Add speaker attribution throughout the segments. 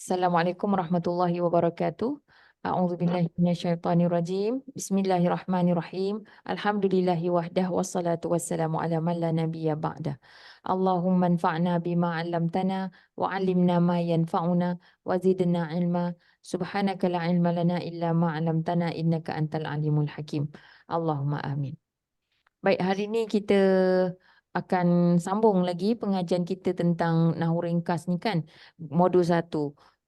Speaker 1: Assalamualaikum warahmatullahi wabarakatuh. A'udzubillahi minasyaitonirrajim. Bismillahirrahmanirrahim. Alhamdulillahi wahdah wassalatu wassalamu ala man la nabiyya ba'dah. Allahumma anfa'na bima 'allamtana wa 'allimna ma yanfa'una wa zidna 'ilma. Subhanaka la 'ilma lana illa ma 'allamtana innaka antal alimul hakim. Allahumma amin. Baik, hari ini kita akan sambung lagi pengajian kita tentang Nahwu Ringkas ni kan, modul 1.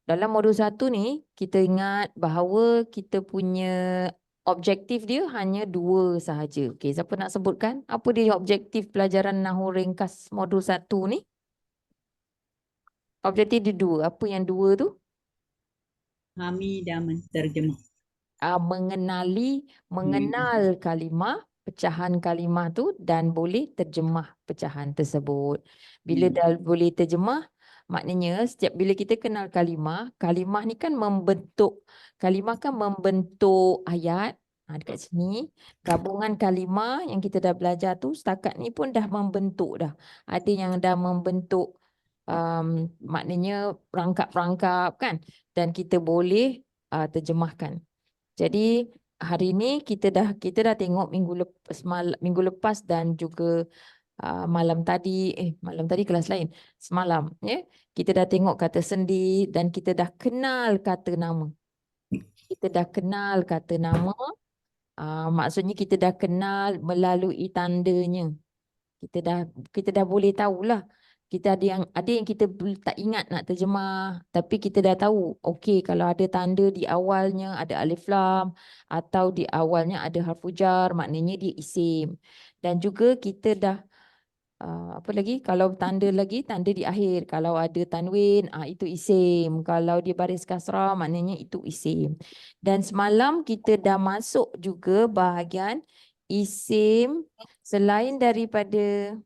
Speaker 1: Dalam modul 1 ni, kita ingat bahawa kita punya objektif dia hanya 2 sahaja. Okey, siapa nak sebutkan apa dia objektif pelajaran Nahwu Ringkas modul 1 ni? Objektif dia 2. Apa yang 2 tu?
Speaker 2: Memahami dan menterjemah.
Speaker 1: Mengenal kalimah, pecahan kalimah tu dan boleh terjemah pecahan tersebut. Bila dah boleh terjemah, maknanya setiap bila kita kenal kalimah ni kan membentuk, kalimah kan membentuk ayat. Dekat sini, gabungan kalimah yang kita dah belajar tu setakat ni pun dah membentuk dah. Ada yang dah membentuk maknanya perangkap-perangkap kan, dan kita boleh terjemahkan. Jadi hari ini kita dah tengok minggu lepas dan juga malam tadi kelas lain semalam ya. Kita dah tengok kata sendi dan kita dah kenal kata nama. Maksudnya kita dah kenal melalui tandanya. Kita dah boleh tahulah. Kita ada yang kita tak ingat nak terjemah, tapi kita dah tahu. Okey, kalau ada tanda di awalnya ada alif lam atau di awalnya ada harfu jar, maknanya dia isim. Dan juga kita dah apa lagi? Kalau tanda di akhir. Kalau ada tanwin, itu isim. Kalau dia baris kasrah, maknanya itu isim. Dan semalam kita dah masuk juga bahagian isim selain daripada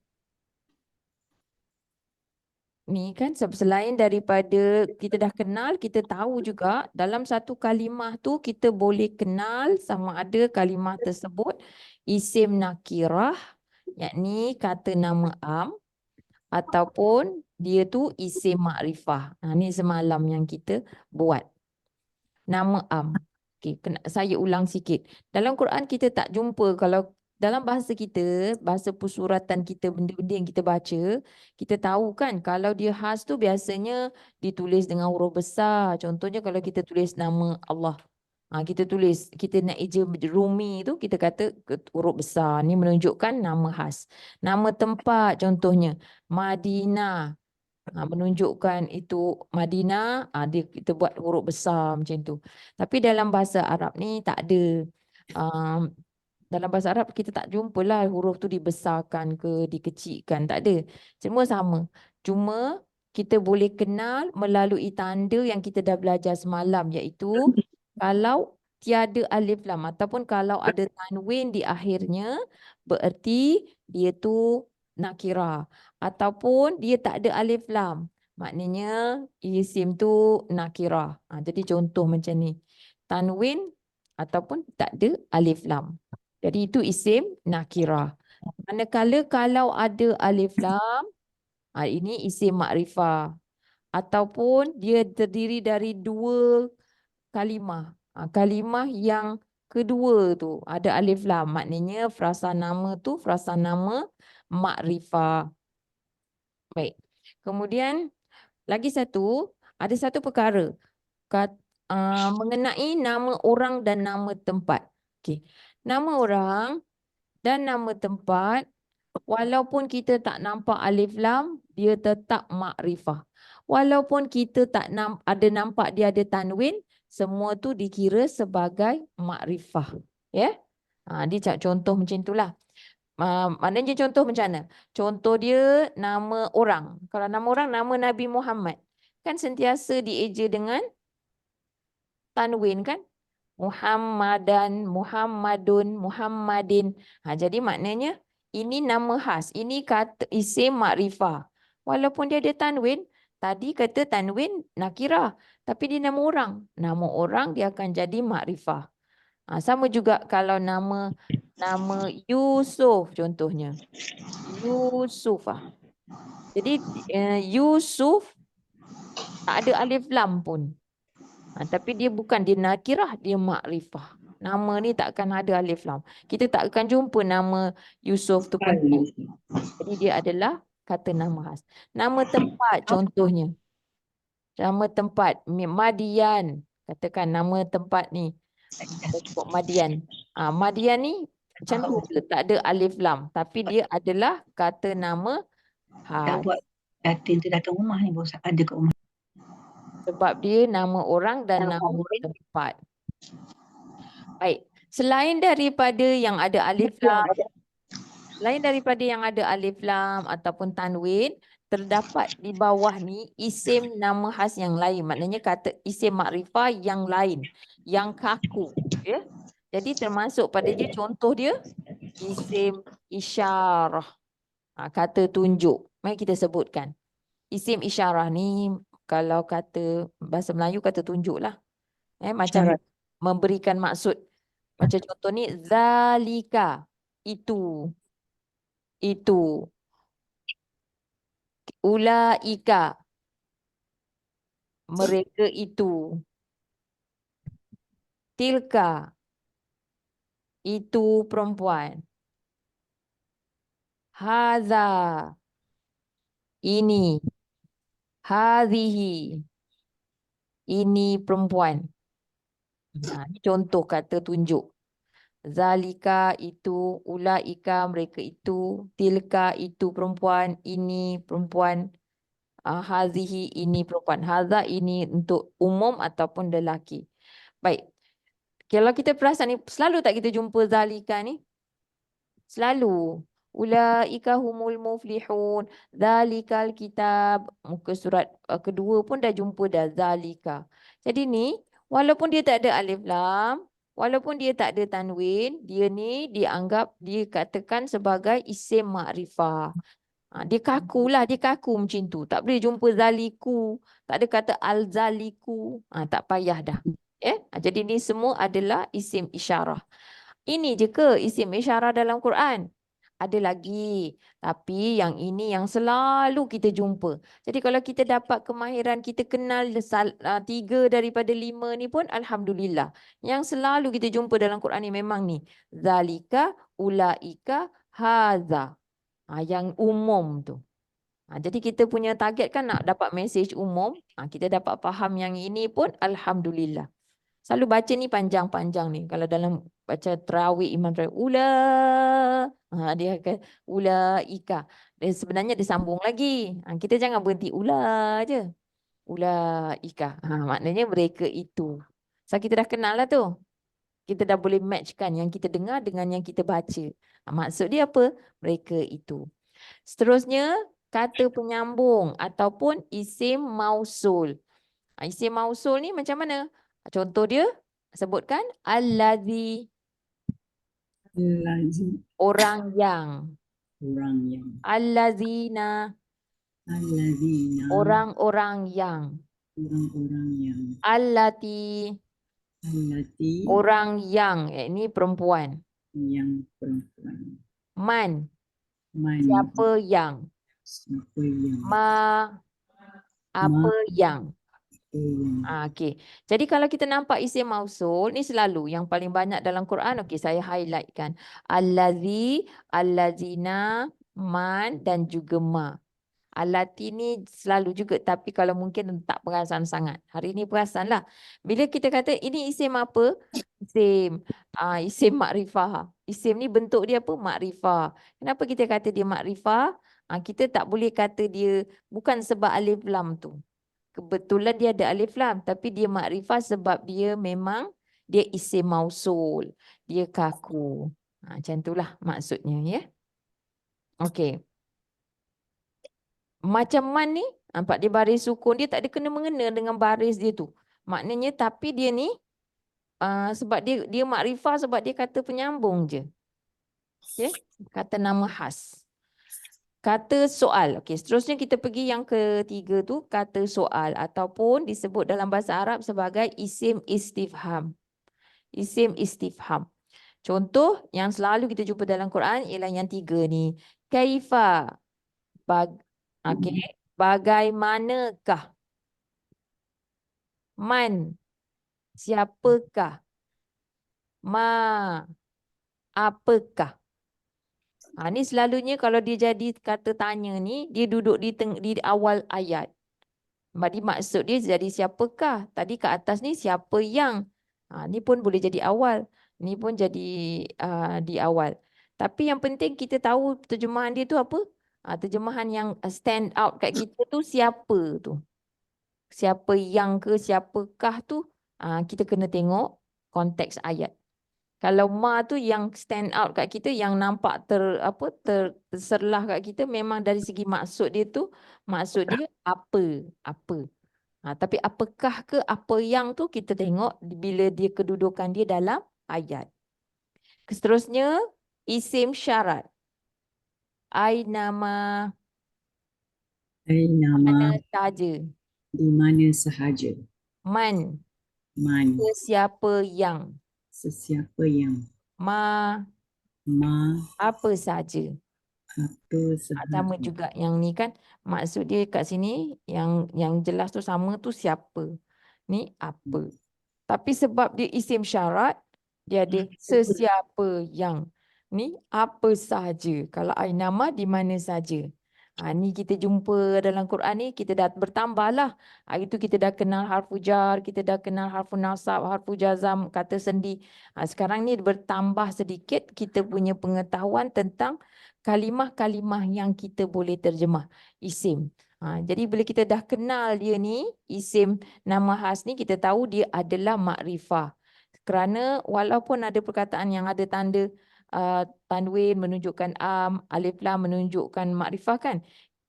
Speaker 1: ni kan, selain daripada kita dah kenal, kita tahu juga dalam satu kalimah tu kita boleh kenal sama ada kalimah tersebut isim nakirah, yakni kata nama am, ataupun dia tu isim makrifah. Ni semalam yang kita buat. Nama am. Okey, saya ulang sikit. Dalam Quran kita tak jumpa, kalau dalam bahasa kita, bahasa pusuratan kita, benda-benda yang kita baca, kita tahu kan kalau dia khas tu biasanya ditulis dengan huruf besar. Contohnya kalau kita tulis nama Allah. Kita nak eja Rumi tu kita kata huruf besar. Ni menunjukkan nama khas. Nama tempat contohnya Madinah. Menunjukkan itu Madinah, kita buat huruf besar macam tu. Tapi dalam bahasa Arab ni tak ada. Dalam bahasa Arab kita tak jumpalah huruf tu dibesarkan ke dikecilkan, tak ada. Semua sama. Cuma kita boleh kenal melalui tanda yang kita dah belajar semalam, iaitu kalau tiada alif lam ataupun kalau ada tanwin di akhirnya, bererti dia tu nakirah. Ataupun dia tak ada alif lam, maknanya isim tu nakirah. Jadi contoh macam ni. Tanwin ataupun tak ada alif lam. Jadi itu isim nakirah. Manakala kalau ada alif lam, ini isim makrifah. Ataupun dia terdiri dari 2 kalimah. Kalimah yang kedua tu ada alif lam, maknanya frasa nama tu frasa nama makrifah. Baik. Kemudian lagi satu, ada satu perkara mengenai nama orang dan nama tempat. Okey. Nama orang dan nama tempat, walaupun kita tak nampak alif lam, dia tetap makrifah. Walaupun kita tak nampak dia ada tanwin, semua tu dikira sebagai makrifah. Ya? Dia contoh macam itulah. Maknanya contoh macam mana? Contoh dia nama orang. Kalau nama orang, nama Nabi Muhammad. Kan sentiasa dieja dengan tanwin kan? Muhammadan, Muhammadun, Muhammadin. Jadi maknanya ini nama khas. Ini kata isim makrifah. Walaupun dia ada tanwin, tadi kata tanwin nakirah. Tapi dia nama orang. Nama orang dia akan jadi makrifah. Sama juga kalau nama Yusuf contohnya. Yusuf. Jadi Yusuf Tak ada alif lam pun. Tapi dia bukan, dia nakirah, dia makrifah. Nama ni takkan ada alif lam. Kita tak akan jumpa nama Yusuf tu perempuan. Jadi dia adalah kata nama khas. Nama tempat contohnya. Nama tempat Madian. Katakan nama tempat ni. Kita sebut Madian. Madian ni macam tu je, tak ada alif lam. Tapi dia adalah kata nama
Speaker 3: Dah
Speaker 1: khas.
Speaker 3: buat datin tu datang rumah ni baru ada kat rumah.
Speaker 1: Sebab dia nama orang dan nama tempat. Baik. Selain daripada yang ada alif lam, ataupun tanwin, terdapat di bawah ni isim nama khas yang lain. Maknanya kata isim makrifah yang lain, yang kaku. Ya? Jadi termasuk pada dia, contoh dia isim isyarah. Kata tunjuk. Mari kita sebutkan. Isim isyarah ni kalau kata bahasa Melayu kata tunjuk lah. Macam memberikan maksud. Macam contoh ni, zalika, itu. Ulaika, mereka itu. Tilka, itu perempuan. Haza, ini. Hadhihi, ini perempuan. Ini contoh kata tunjuk. Zalika, itu. Ulaika, mereka itu. Tilka, itu perempuan. Ini perempuan. Hadhihi, ini perempuan. Hadza, ini untuk umum ataupun lelaki. Baik. Kalau kita perasan ni, selalu tak kita jumpa zalika ni? Selalu. Ulaika humul muflihun. Zalikal kitab. Muka surat kedua pun dah jumpa dah zalika. Jadi ni, walaupun dia tak ada alif lam, walaupun dia tak ada tanwin, dia ni dianggap, dikatakan sebagai isim makrifah. Dia kaku lah, dia kaku macam tu. Tak boleh jumpa zaliku. Tak ada kata al-zaliku. Tak payah dah. Jadi ni semua adalah isim isyarah. Ini je ke isim isyarah dalam Quran? Ada lagi. Tapi yang ini yang selalu kita jumpa. Jadi kalau kita dapat kemahiran, kita kenal 3 daripada 5 ni pun Alhamdulillah. Yang selalu kita jumpa dalam Quran ni memang ni. Zalika, ulaika, haza. Yang umum tu. Jadi kita punya target kan nak dapat mesej umum. Kita dapat faham yang ini pun Alhamdulillah. Selalu baca ni panjang-panjang ni. Kalau dalam baca terawih, Imam terawih, dia akan ulaika. Dan sebenarnya dia sambung lagi. Kita jangan berhenti ula je. Ulaika. Maknanya mereka itu. So kita dah kenal lah tu. Kita dah boleh matchkan yang kita dengar dengan yang kita baca. Maksud dia apa? Mereka itu. Seterusnya, kata penyambung ataupun isim mausul. Isim mausul ni macam mana? Contoh dia, sebutkan allazi,
Speaker 2: Allazi,
Speaker 1: orang yang.
Speaker 2: orang yang.
Speaker 1: Allazina,
Speaker 2: Allazina,
Speaker 1: orang-orang yang.
Speaker 2: orang-orang yang.
Speaker 1: Allati,
Speaker 2: Allati,
Speaker 1: orang yang. Ini perempuan.
Speaker 2: yang perempuan.
Speaker 1: Man,
Speaker 2: Man,
Speaker 1: siapa yang.
Speaker 2: siapa yang.
Speaker 1: Apa yang.
Speaker 2: Yang.
Speaker 1: Okey. Jadi kalau kita nampak isim mausul, ni selalu yang paling banyak dalam Quran. Okey, saya highlightkan. Allazi, allazina, man dan juga ma. Allati ni selalu juga, tapi kalau mungkin tak perasan sangat. Hari ni perasan lah. Bila kita kata ini isim apa? Isim makrifah. Isim ni bentuk dia apa? Makrifah. Kenapa kita kata dia makrifah? Kita tak boleh kata dia bukan sebab alif lam tu. Kebetulan dia ada alif lam, tapi dia makrifah sebab dia memang dia isim mausul. Dia kaku. Macam itulah maksudnya, ya. Okey. Macam man ni, nampak dia baris sukun, dia tak ada kena-mengena dengan baris dia tu. Maknanya tapi dia ni sebab dia makrifah sebab dia kata penyambung je. Okey, kata nama khas. Kata soal. Okey, seterusnya kita pergi yang ketiga tu, kata soal ataupun disebut dalam bahasa Arab sebagai isim istifham. Isim istifham. Contoh yang selalu kita jumpa dalam Quran ialah yang 3 ni. Kaifa. Okey, bagaimanakah. Man, siapakah? Ma, apakah? Ni selalunya kalau dia jadi kata tanya ni, dia duduk di awal ayat. Jadi maksud dia jadi siapakah? Tadi kat atas ni siapa yang? Ni pun boleh jadi awal. Ni pun jadi di awal. Tapi yang penting kita tahu terjemahan dia tu apa? Terjemahan yang stand out kat kita tu siapa tu? Siapa yang ke siapakah tu? Kita kena tengok konteks ayat. Kalau ma tu yang stand out kat kita, yang nampak terserlah kat kita, memang dari segi maksud dia tu, maksud dia apa. Tapi apakah ke apa yang tu kita tengok bila dia kedudukan dia dalam ayat. Seterusnya, isim syarat. Nama
Speaker 2: Nama
Speaker 1: mana saja.
Speaker 2: di mana sahaja.
Speaker 1: Man,
Speaker 2: Man,
Speaker 1: sesiapa yang.
Speaker 2: sesiapa yang.
Speaker 1: Ma,
Speaker 2: Ma,
Speaker 1: apa saja.
Speaker 2: apa
Speaker 1: Sama
Speaker 2: sahaja.
Speaker 1: juga yang ni kan, maksud dia kat sini yang jelas tu sama tu siapa. Ni apa. Tapi sebab dia isim syarat, dia ada sesiapa yang. Ni apa sahaja. Kalau nama di mana saja. Ni kita jumpa dalam Quran ni, kita dah bertambah lah. Hari tu kita dah kenal harfu jar, kita dah kenal harfu nasab, harfu jazam, kata sendi. Sekarang ni bertambah sedikit kita punya pengetahuan tentang kalimah-kalimah yang kita boleh terjemah. Isim. Jadi bila kita dah kenal dia ni, isim nama khas ni, kita tahu dia adalah makrifah. Kerana walaupun ada perkataan yang ada tanda tanwin menunjukkan alif lam menunjukkan makrifah kan.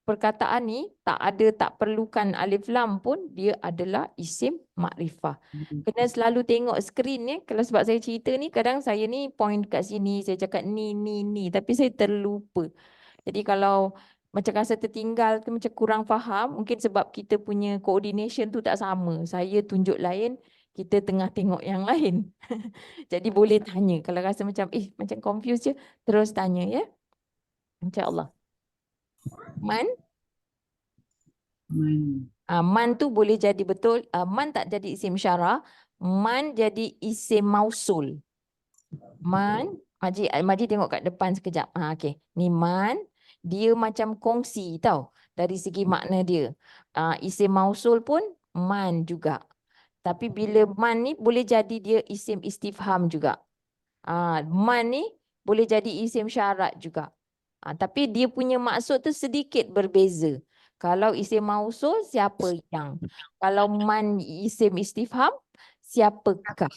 Speaker 1: Perkataan ni tak perlukan alif lam pun dia adalah isim makrifah. Kena selalu tengok skrin ni. Kalau sebab saya cerita ni, kadang saya ni point kat sini, saya cakap ni, tapi saya terlupa. Jadi kalau macam rasa tertinggal tu, macam kurang faham, mungkin sebab kita punya coordination tu tak sama. Saya tunjuk lain, kita tengah tengok yang lain. Jadi boleh tanya. Kalau rasa macam macam confused je, terus tanya ya. InsyaAllah. Man?
Speaker 2: Man,
Speaker 1: Man tu boleh jadi betul. Man tak jadi isim syarah. Man jadi isim mausul. Man, Majid tengok kat depan sekejap. Okey. Ni man, dia macam kongsi tau dari segi makna dia. Isim mausul pun man juga. Tapi bila man ni boleh jadi dia isim istifham juga. Man ni boleh jadi isim syarat juga. Tapi dia punya maksud tu sedikit berbeza. Kalau isim mausul, siapa yang. Kalau man isim istifham, siapakah.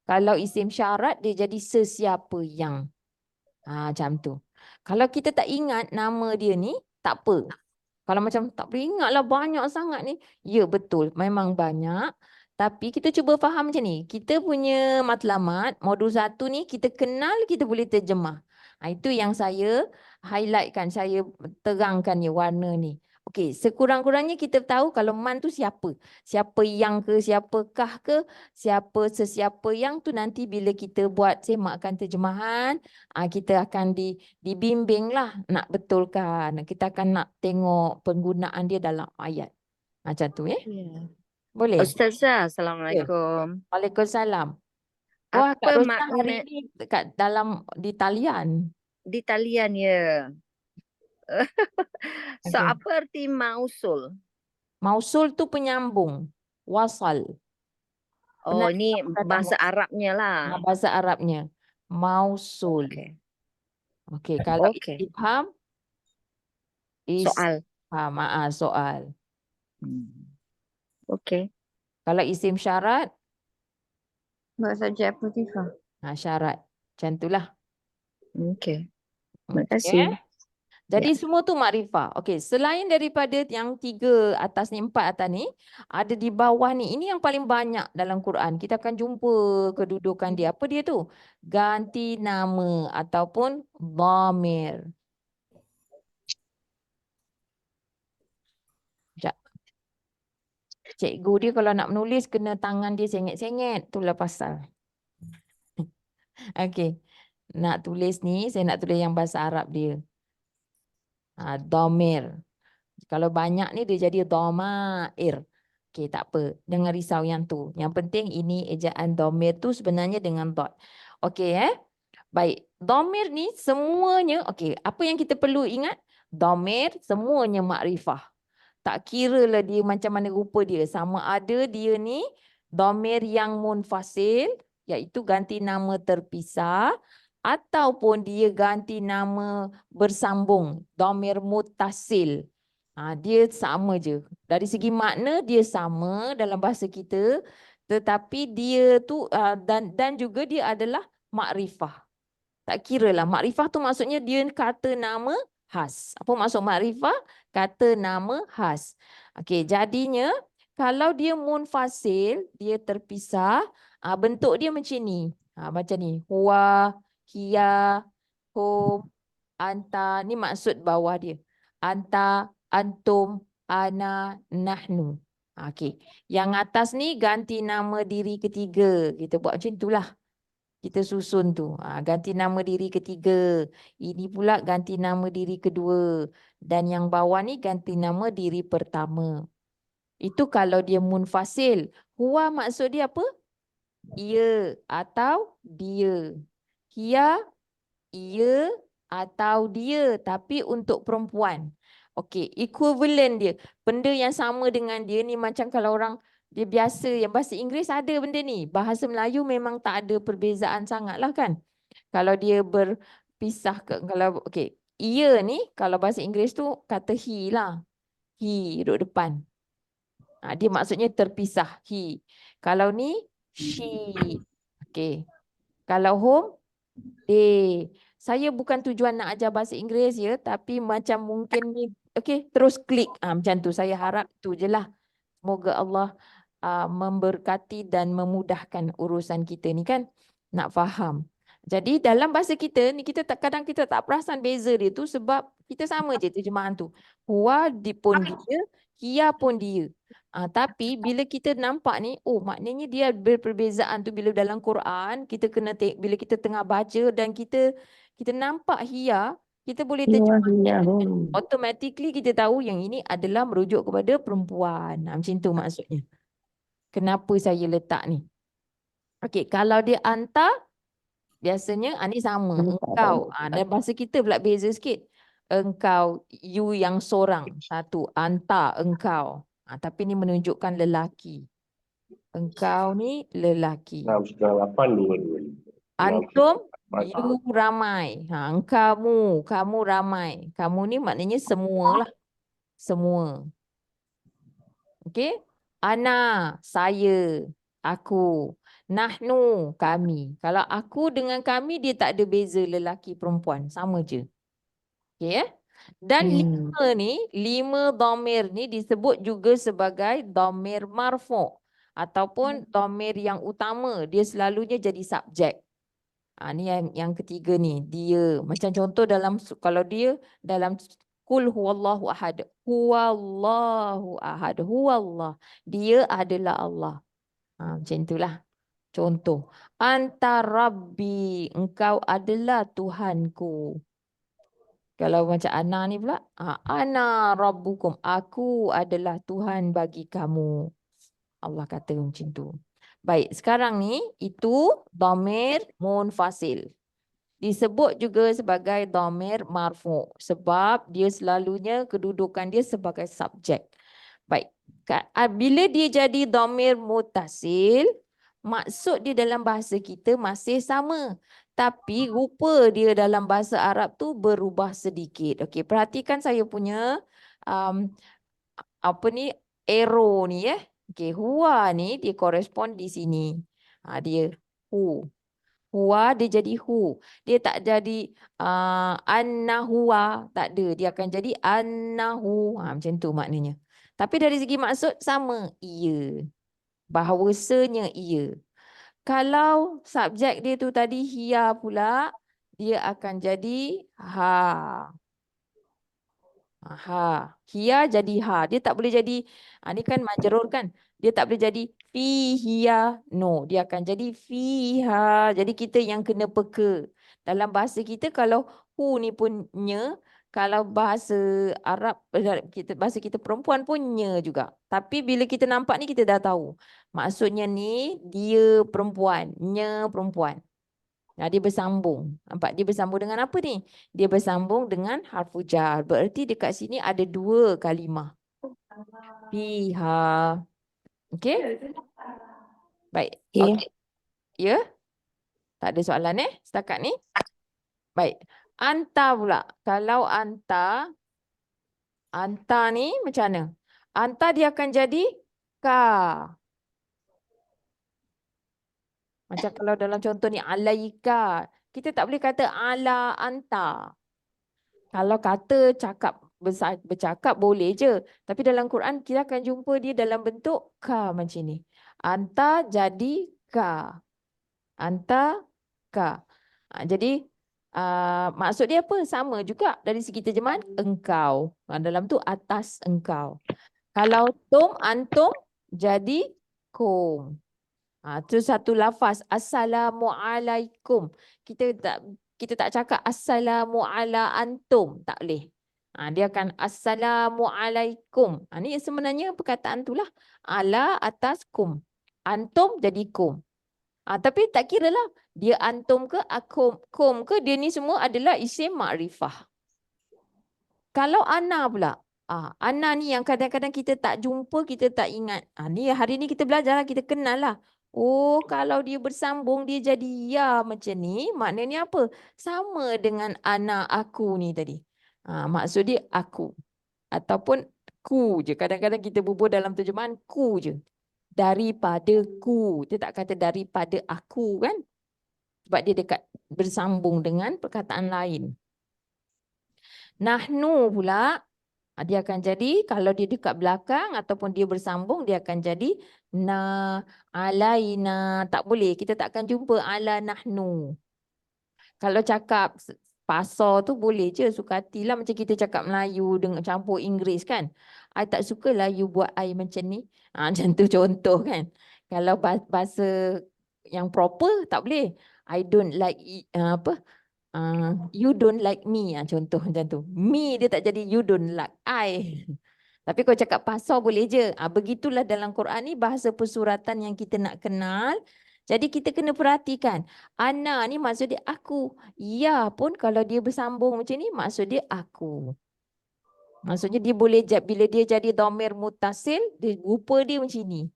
Speaker 1: Kalau isim syarat, dia jadi sesiapa yang. Macam tu. Kalau kita tak ingat nama dia ni, tak apa. Kalau macam tak boleh ingat lah banyak sangat ni. Ya betul, memang banyak. Tapi kita cuba faham macam ni. Kita punya matlamat, modul 1 ni kita kenal, kita boleh terjemah. Itu yang saya highlightkan, saya terangkan ni warna ni. Okey, sekurang-kurangnya kita tahu kalau man tu siapa. Siapa yang ke, siapakah ke, sesiapa yang tu nanti bila kita buat semakkan terjemahan, kita akan dibimbing lah nak betulkan. Kita akan nak tengok penggunaan dia dalam ayat. Macam tu ya.
Speaker 4: Ya.
Speaker 1: Boleh?
Speaker 4: Ustazah,
Speaker 1: Ya.
Speaker 4: Assalamualaikum.
Speaker 1: Waalaikumsalam. Wah, Kak
Speaker 4: Apa
Speaker 1: Rosna hari
Speaker 4: makna
Speaker 1: ni di talian.
Speaker 4: di talian ya? So,
Speaker 1: Okey.
Speaker 4: apa arti mausul?
Speaker 1: Mausul tu penyambung. Wasal.
Speaker 4: Oh,
Speaker 1: Pernah
Speaker 4: ini
Speaker 1: dengar perkataan
Speaker 4: bahasa Arabnya lah.
Speaker 1: bahasa Arabnya. Mausul.
Speaker 4: Okey.
Speaker 1: Okey, kalau
Speaker 4: Okey.
Speaker 1: istifham,
Speaker 4: Soal.
Speaker 1: soal.
Speaker 4: Okey.
Speaker 1: Kalau isim syarat,
Speaker 5: Bahasa Japutifah.
Speaker 1: syarat. Macam itulah.
Speaker 4: Okey. Terima
Speaker 1: Okey.
Speaker 4: kasih.
Speaker 1: Jadi semua tu makrifah. Okey, selain daripada yang 3 atas ni, 4 atas ni, ada di bawah ni. Ini yang paling banyak dalam Quran. Kita akan jumpa kedudukan dia. Apa dia tu? Ganti nama ataupun dhamir. Sekejap. Cikgu dia kalau nak menulis kena tangan dia sengit-sengit. Itulah pasal. Okey. Nak tulis ni, saya nak tulis yang bahasa Arab dia. Dhamir. Kalau banyak ni dia jadi dhamair. Okey, tak apa. Jangan risau yang tu. Yang penting ini ejaan dhamir tu sebenarnya dengan dot. Okey Baik. Dhamir ni semuanya, okey, apa yang kita perlu ingat? Dhamir semuanya makrifah. Tak kira lah dia macam mana rupa dia. Sama ada dia ni dhamir yang munfasil, iaitu ganti nama terpisah, ataupun dia ganti nama bersambung, dhamir muttasil. Dia sama je. Dari segi makna dia sama dalam bahasa kita, tetapi dia tu dan juga dia adalah makrifah. Tak kira lah. Makrifah tu maksudnya dia kata nama khas. Apa maksud makrifah? Kata nama khas. Okey, jadinya kalau dia munfasil, dia terpisah, bentuk dia macam ni. Macam ni. Huwa, hiya, hum, anta. Ni maksud bawah dia. Anta, antum, ana, nahnu. Okey. Yang atas ni ganti nama diri ketiga. Kita buat macam itulah. Kita susun tu. Ganti nama diri ketiga. Ini pula ganti nama diri kedua. Dan yang bawah ni ganti nama diri pertama. Itu kalau dia munfasil. Huwa maksud dia apa? Ia atau dia. Hiya, ia atau dia. Tapi untuk perempuan. Okey, equivalent dia. Benda yang sama dengan dia ni macam kalau orang dia biasa yang bahasa Inggeris ada benda ni. Bahasa Melayu memang tak ada perbezaan sangat lah kan. Kalau dia berpisah kalau okey, ia ni kalau bahasa Inggeris tu kata he lah. He duduk depan. Dia maksudnya terpisah he. Kalau ni she. Okey. Kalau home they. Saya bukan tujuan nak ajar bahasa Inggeris ya, tapi macam mungkin ni okey, terus klik macam tu. Saya harap tu je lah. Semoga Allah memberkati dan memudahkan urusan kita ni kan. Nak faham. Jadi dalam bahasa kita ni kadang kita tak perasan beza dia tu sebab kita sama je terjemahan tu. Huwa pun dia, hiya pun dia. Tapi bila kita nampak ni, maknanya dia berperbezaan tu bila dalam Quran, kita kena bila kita tengah baca dan kita nampak hiya, kita boleh terjemahkan. Automatically kita tahu yang ini adalah merujuk kepada perempuan. Macam tu maksudnya. Kenapa saya letak ni? Okey, kalau dia anta, biasanya ni sama. Engkau. Dan bahasa kita pula beza sikit. Engkau, you yang seorang. Satu, anta, engkau. Tapi ni menunjukkan lelaki. Engkau ni lelaki.
Speaker 6: 6,8 dua-dua.
Speaker 1: Antum, you ramai. Kamu ramai. Kamu ni maknanya semua lah. Semua. Okey? Ana, saya, aku. Nahnu, kami. Kalau aku dengan kami, dia tak ada beza lelaki perempuan. Sama je. Okey Dan 5 dhamir ni disebut juga sebagai dhamir marfu' ataupun dhamir yang utama. Dia selalunya jadi subjek. Ni yang ketiga ni. Dia. Macam contoh kalau dia dalam Qul huwallahu ahad. Huwallahu ahad. Huwallah. Dia adalah Allah. Macam itulah. Contoh. Anta Rabbi. Engkau adalah Tuhanku. Kalau macam Ana ni pula. Ana Rabbukum. Aku adalah Tuhan bagi kamu. Allah kata macam tu. Baik. Sekarang ni. Itu dhamir munfasil. Disebut juga sebagai dhamir marfu' sebab dia selalunya kedudukan dia sebagai subjek. Baik. Bila dia jadi dhamir muttasil, maksud dia dalam bahasa kita masih sama. Tapi rupa dia dalam bahasa Arab tu berubah sedikit. Okey, perhatikan saya punya arrow ni ya. Okey, huwa ni dia correspond di sini. Dia hu. Huwa dia jadi hu. Dia tak jadi annahuwa. Tak ada. Dia akan jadi annahu. Macam tu maknanya. Tapi dari segi maksud sama. Ia. Bahawasanya ia. Kalau subjek dia tu tadi hiya pula. Dia akan jadi ha. Ha. Hiya jadi ha. Dia tak boleh jadi. Ni kan majrur kan. Dia tak boleh jadi fihiya. No. Dia akan jadi fiha. Jadi kita yang kena peka. Dalam bahasa kita kalau hu ni punya. Kalau bahasa Arab, bahasa kita perempuan pun nya juga. Tapi bila kita nampak ni kita dah tahu. Maksudnya ni dia perempuan, nya perempuan. Nah, dia bersambung. Nampak dia bersambung dengan apa ni? Dia bersambung dengan harfu jar. Berarti dekat sini ada dua kalimah. Fiha. Okey? Baik.
Speaker 3: Okey.
Speaker 1: Ya? Tak ada soalan setakat ni? Baik. Anta pula. Kalau anta ni macam mana? Anta dia akan jadi ka. Macam kalau dalam contoh ni alaika. Kita tak boleh kata ala anta. Kalau kata bercakap boleh je. Tapi dalam Quran kita akan jumpa dia dalam bentuk ka macam ni. Anta jadi ka. Anta ka. Jadi maksud dia apa? Sama juga dari segi terjemahan engkau. Dalam tu atas engkau. Kalau antum jadi kum. Itu satu lafaz. Assalamualaikum. Kita tak cakap assalamu ala antum. Tak boleh. Dia akan assalamualaikum. Ni sebenarnya perkataan tu lah. Ala atas kum. Antum jadi kum. Tapi tak kira lah. Dia antum ke kum ke. Dia ni semua adalah isim ma'rifah. Kalau ana pula. Ana ni yang kadang-kadang kita tak jumpa, kita tak ingat. Ni hari ni kita belajar lah, kita kenal lah. Oh, kalau dia bersambung, dia jadi ya macam ni. Maknanya apa? Sama dengan ana aku ni tadi. Maksud dia aku. Ataupun ku je. Kadang-kadang kita berbual dalam terjemahan ku je. Daripada ku. Dia tak kata daripada aku kan? Sebab dia dekat bersambung dengan perkataan lain. Nahnu pula. Dia akan jadi, kalau dia dekat belakang ataupun dia bersambung, dia akan jadi na, alaina. Tak boleh, kita tak akan jumpa ala nahnu. Kalau cakap pasar tu boleh je, suka hatilah macam kita cakap Melayu dengan campur Inggeris kan. I tak sukalah you buat I macam ni. Macam tu contoh kan. Kalau bahasa yang proper, tak boleh. I don't like, you don't like me, contoh macam tu. Me dia tak jadi you don't like I. Tapi kalau cakap pasal boleh je. Begitulah dalam Quran ni bahasa persuratan yang kita nak kenal. Jadi kita kena perhatikan. Ana ni maksud dia aku. Ya pun kalau dia bersambung macam ni maksud dia aku. Maksudnya dia boleh, bila dia jadi dhamir mutasil, rupa dia macam ni.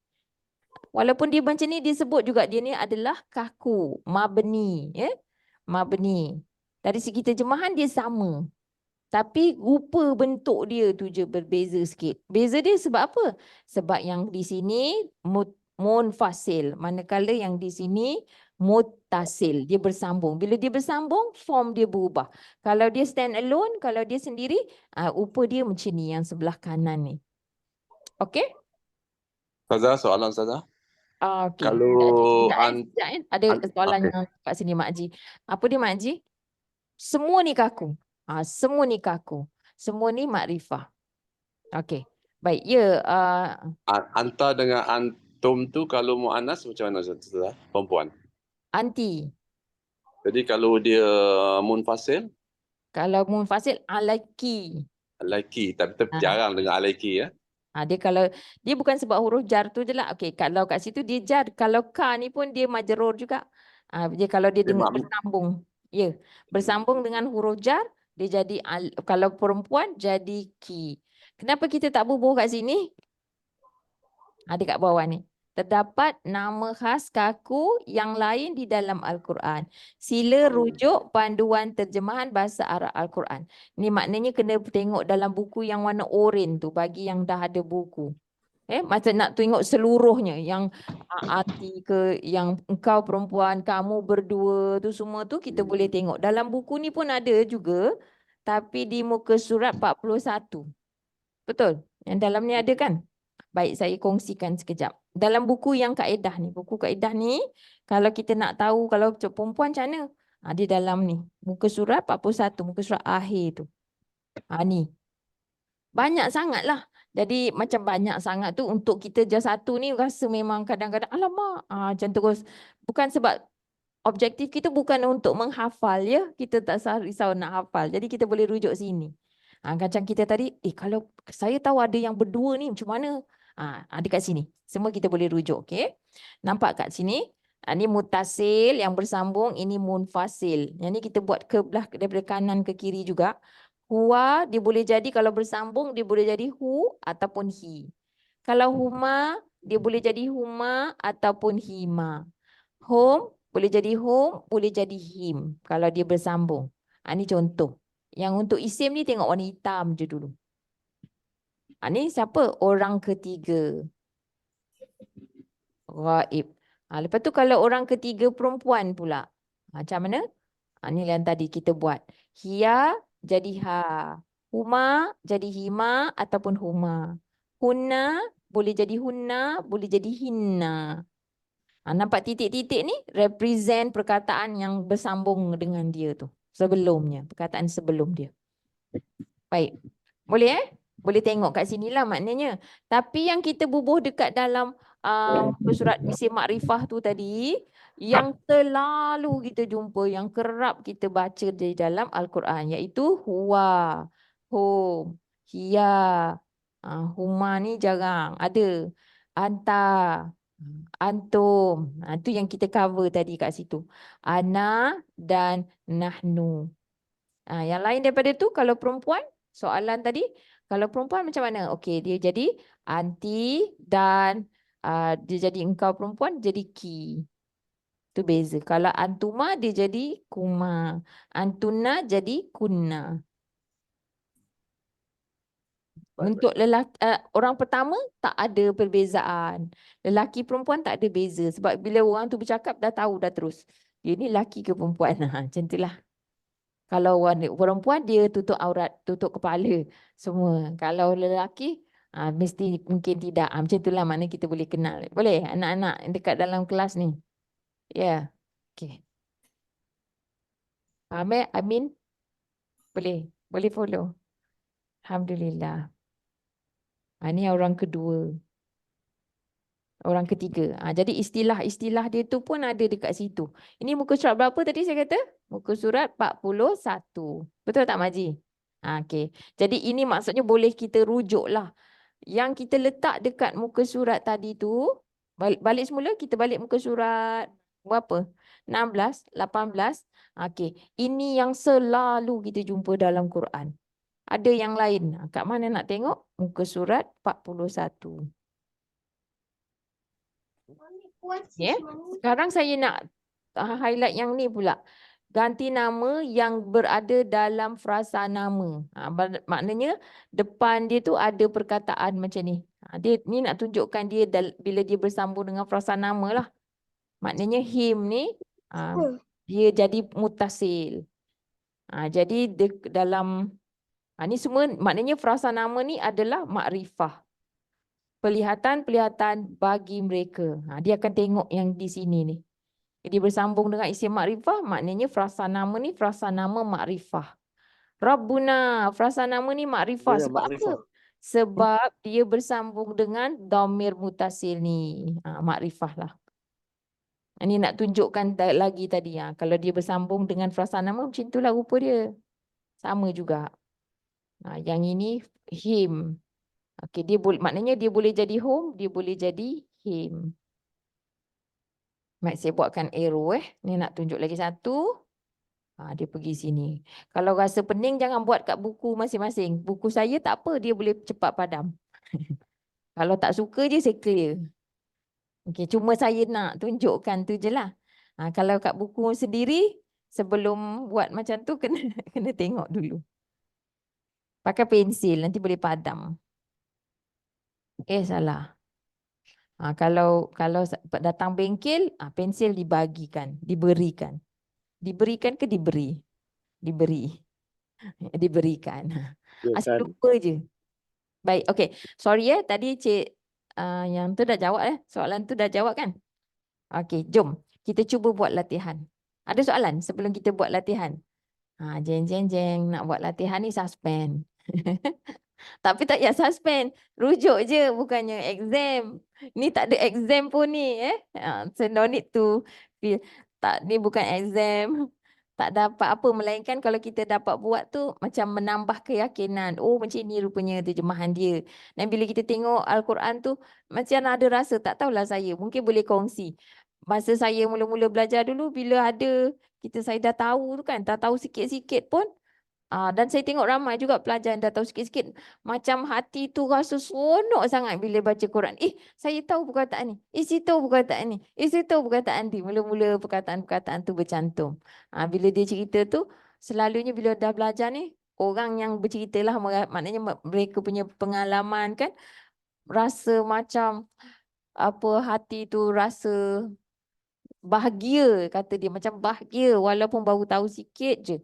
Speaker 1: Walaupun dia macam ni, dia sebut juga dia ni adalah kaku, mabni. Mabni. Dari segi terjemahan dia sama. Tapi rupa bentuk dia tu je berbeza sikit. Beza dia sebab apa? Sebab yang di sini munfasil. Manakala yang di sini muttasil. Dia bersambung. Bila dia bersambung, form dia berubah. Kalau dia stand alone, kalau dia sendiri, rupa dia macam ni yang sebelah kanan ni. Okey?
Speaker 6: Ustazah, soalan Ustazah.
Speaker 1: Okey.
Speaker 6: Kalau
Speaker 1: Ada soalan yang kat sini Mak Haji. Apa dia Mak Haji? Semua ni kaku. Semua ni kaku. Semua ni makrifah. Okey. Baik. Ya.
Speaker 6: Anta dengan antum tu kalau mu'annas macam mana Ustazah? Perempuan.
Speaker 1: Anti.
Speaker 6: Jadi kalau dia munfasil?
Speaker 1: Kalau munfasil alaiki.
Speaker 6: Alaiki. Tapi jarang dengan alaiki ya.
Speaker 1: Dia kalau dia bukan sebab huruf jar tu je lah. Okey, kalau kat situ dia jar. Kalau ka ni pun dia majrur juga. Dia kalau dia dengan bersambung. Ya, bersambung dengan huruf jar, dia jadi kalau perempuan jadi ki. Kenapa kita tak bubuh kat sini? Ada kat bawah ni. Terdapat nama khas kaku yang lain di dalam Al-Quran. Sila rujuk panduan terjemahan bahasa Arab Al-Quran. Ni maknanya kena tengok dalam buku yang warna oranye tu bagi yang dah ada buku. Macam nak tengok seluruhnya yang arti ke yang engkau perempuan, kamu berdua tu semua tu kita boleh tengok. Dalam buku ni pun ada juga tapi di muka surat 41. Betul? Yang dalam ni ada kan? Baik, saya kongsikan sekejap. Dalam buku yang kaedah ni, buku kaedah ni kalau kita nak tahu kalau perempuan macam mana? Di dalam ni, muka surat 41, muka surat akhir tu. Ni. Banyak sangat lah. Jadi macam banyak sangat tu untuk kita just satu ni rasa memang kadang-kadang alamak. Macam terus. Bukan sebab objektif kita bukan untuk menghafal ya. Kita tak risau nak hafal. Jadi kita boleh rujuk sini. Macam kita tadi, kalau saya tahu ada yang berdua ni macam mana? Ada kat sini. Semua kita boleh rujuk, okey? Nampak kat sini? Ini mutasil yang bersambung, ini munfasil. Yang ni kita buat ke belah daripada kanan ke kiri juga. Huwa dia boleh jadi kalau bersambung dia boleh jadi hu ataupun hi. Kalau huma dia boleh jadi huma ataupun hima. Hum boleh jadi hum, boleh jadi him kalau dia bersambung. Ini contoh. Yang untuk isim ni tengok warna hitam je dulu. Ni siapa? Orang ketiga. Ghaib. Lepas tu kalau orang ketiga perempuan pula. Macam mana? Ni yang tadi kita buat. Hia jadi ha. Huma jadi hima ataupun huma. Hunna boleh jadi hunna, boleh jadi hinna. Nampak titik-titik ni represent perkataan yang bersambung dengan dia tu. Sebelumnya. Perkataan sebelum dia. Baik. Boleh Boleh tengok kat sinilah maknanya. Tapi yang kita bubuh dekat dalam surat isim makrifah tu tadi, yang selalu kita jumpa, yang kerap kita baca di dalam Al-Quran, iaitu huwa, hum, hiya, huma ni jarang ada, anta, antum. Itu yang kita cover tadi kat situ. Ana dan nahnu. Yang lain daripada tu kalau perempuan, soalan tadi, kalau perempuan macam mana? Okey, dia jadi anti dan dia jadi engkau perempuan jadi ki. Itu beza. Kalau antuma dia jadi kuma. Antuna jadi kunna. Untuk lelaki, orang pertama tak ada perbezaan. Lelaki perempuan tak ada beza. Sebab bila orang tu bercakap dah tahu dah terus. Dia ni lelaki ke perempuan. Macam itulah. Kalau perempuan dia tutup aurat, tutup kepala semua. Kalau lelaki mesti mungkin tidak. Macam itulah mana kita boleh kenal. Boleh anak-anak dekat dalam kelas ni. Ya. Okey. Faham Amin? Boleh. Boleh follow. Alhamdulillah. Ini orang kedua. Orang ketiga. Jadi istilah-istilah dia tu pun ada dekat situ. Ini muka surat berapa tadi saya kata? Muka surat 41. Betul tak Maji? Okey. Jadi ini maksudnya boleh kita rujuk lah. Yang kita letak dekat muka surat tadi tu, balik semula, kita balik muka surat berapa? 16, 18. Okey. Ini yang selalu kita jumpa dalam Quran. Ada yang lain. Kat mana nak tengok? Muka surat 41. Yeah. Sekarang saya nak highlight yang ni pula. Ganti nama yang berada dalam frasa nama. Maknanya depan dia tu ada perkataan macam ni. Dia ni nak tunjukkan dia bila dia bersambung dengan frasa nama lah. Maknanya him ni dia jadi mutasil. Jadi dalam ni semua maknanya frasa nama ni adalah makrifah. Pelihatan bagi mereka. Dia akan tengok yang di sini ni. Dia bersambung dengan isim makrifah, maknanya frasa nama ni frasa nama makrifah. Rabbuna, frasa nama ni makrifah. Sebab apa? Sebab dia bersambung dengan dhamir mutasil ni. Makrifah lah. Ini nak tunjukkan lagi tadi. Kalau dia bersambung dengan frasa nama, macam itulah rupa dia. Sama juga. Yang ini him. Okey, maknanya dia boleh jadi home, dia boleh jadi him. Baik, saya buatkan arrow Ni nak tunjuk lagi satu. Dia pergi sini. Kalau rasa pening jangan buat kat buku masing-masing. Buku saya tak apa, dia boleh cepat padam. Kalau tak suka je saya clear. Okey, cuma saya nak tunjukkan tu je lah. Kalau kat buku sendiri sebelum buat macam tu kena tengok dulu. Pakai pensil nanti boleh padam. Salah. Kalau datang bengkel, pensil dibagikan, diberikan. Diberikan ke diberi? Diberi. Diberikan. Asyik lupa je. Baik, okey. Sorry tadi Cik yang tu dah jawab soalan tu dah jawab kan? Okey, jom. Kita cuba buat latihan. Ada soalan sebelum kita buat latihan? Jeng. Nak buat latihan ni suspend. Tapi tak payah suspend. Rujuk je, bukannya exam. Ni tak ada exam pun ni. So no need to feel. Tak, ni bukan exam. Tak dapat apa, melainkan kalau kita dapat buat tu macam menambah keyakinan. Oh, macam ni rupanya terjemahan dia. Dan bila kita tengok Al-Quran tu macam ada rasa, tak tahulah saya, mungkin boleh kongsi. Masa saya mula-mula belajar dulu, bila ada saya dah tahu tu kan, dah tahu sikit-sikit pun. Dan saya tengok ramai juga pelajar yang dah tahu sikit-sikit. Macam hati tu rasa seronok sangat bila baca Quran. Saya tahu perkataan ni. Saya tahu perkataan ni. Saya tahu perkataan ni. Mula-mula perkataan-perkataan tu bercantum. Bila dia cerita tu, selalunya bila dah belajar ni, orang yang bercerita lah, maknanya mereka punya pengalaman kan, rasa macam hati tu rasa bahagia, kata dia, macam bahagia walaupun baru tahu sikit je.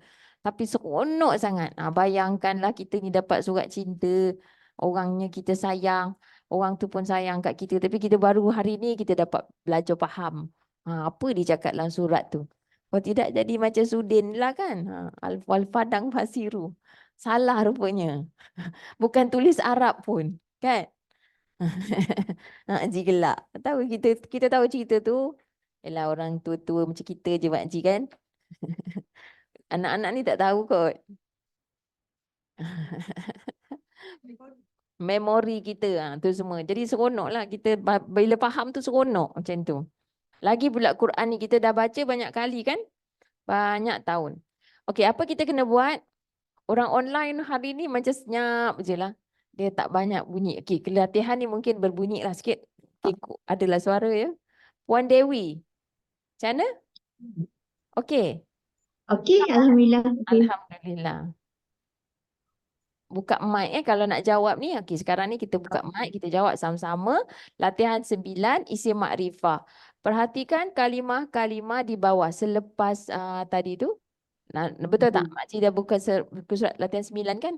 Speaker 1: Tapi seronok sangat. Bayangkanlah kita ni dapat surat cinta, orangnya kita sayang, orang tu pun sayang kat kita, tapi kita baru hari ni kita dapat belajar faham apa dia cakap dalam surat tu. Kalau tidak jadi macam Sudin lah kan. Wal Padang Fasiru. Salah rupanya. Bukan tulis Arab pun, kan? Haji gelak. Tahu kita tahu cerita tu. Yalah, orang tua-tua macam kita je makcik kan. Anak-anak ni tak tahu kot. Memori kita tu semua. Jadi seronok lah kita bila faham tu seronok macam tu. Lagi pula Quran ni kita dah baca banyak kali kan? Banyak tahun. Okey, apa kita kena buat? Orang online hari ni macam senyap je lah. Dia tak banyak bunyi. Okey, kelatihan ni mungkin berbunyi lah sikit. Adalah suara ya. Puan Dewi. Macam mana? Okey.
Speaker 5: Okey, Alhamdulillah. Okey.
Speaker 1: Alhamdulillah. Buka mic kalau nak jawab ni. Okey, sekarang ni kita buka mic, kita jawab sama-sama. Latihan 9, isim makrifah. Perhatikan kalimah-kalimah di bawah selepas tadi tu. Betul tak? Makcik dah buka surat latihan 9 kan?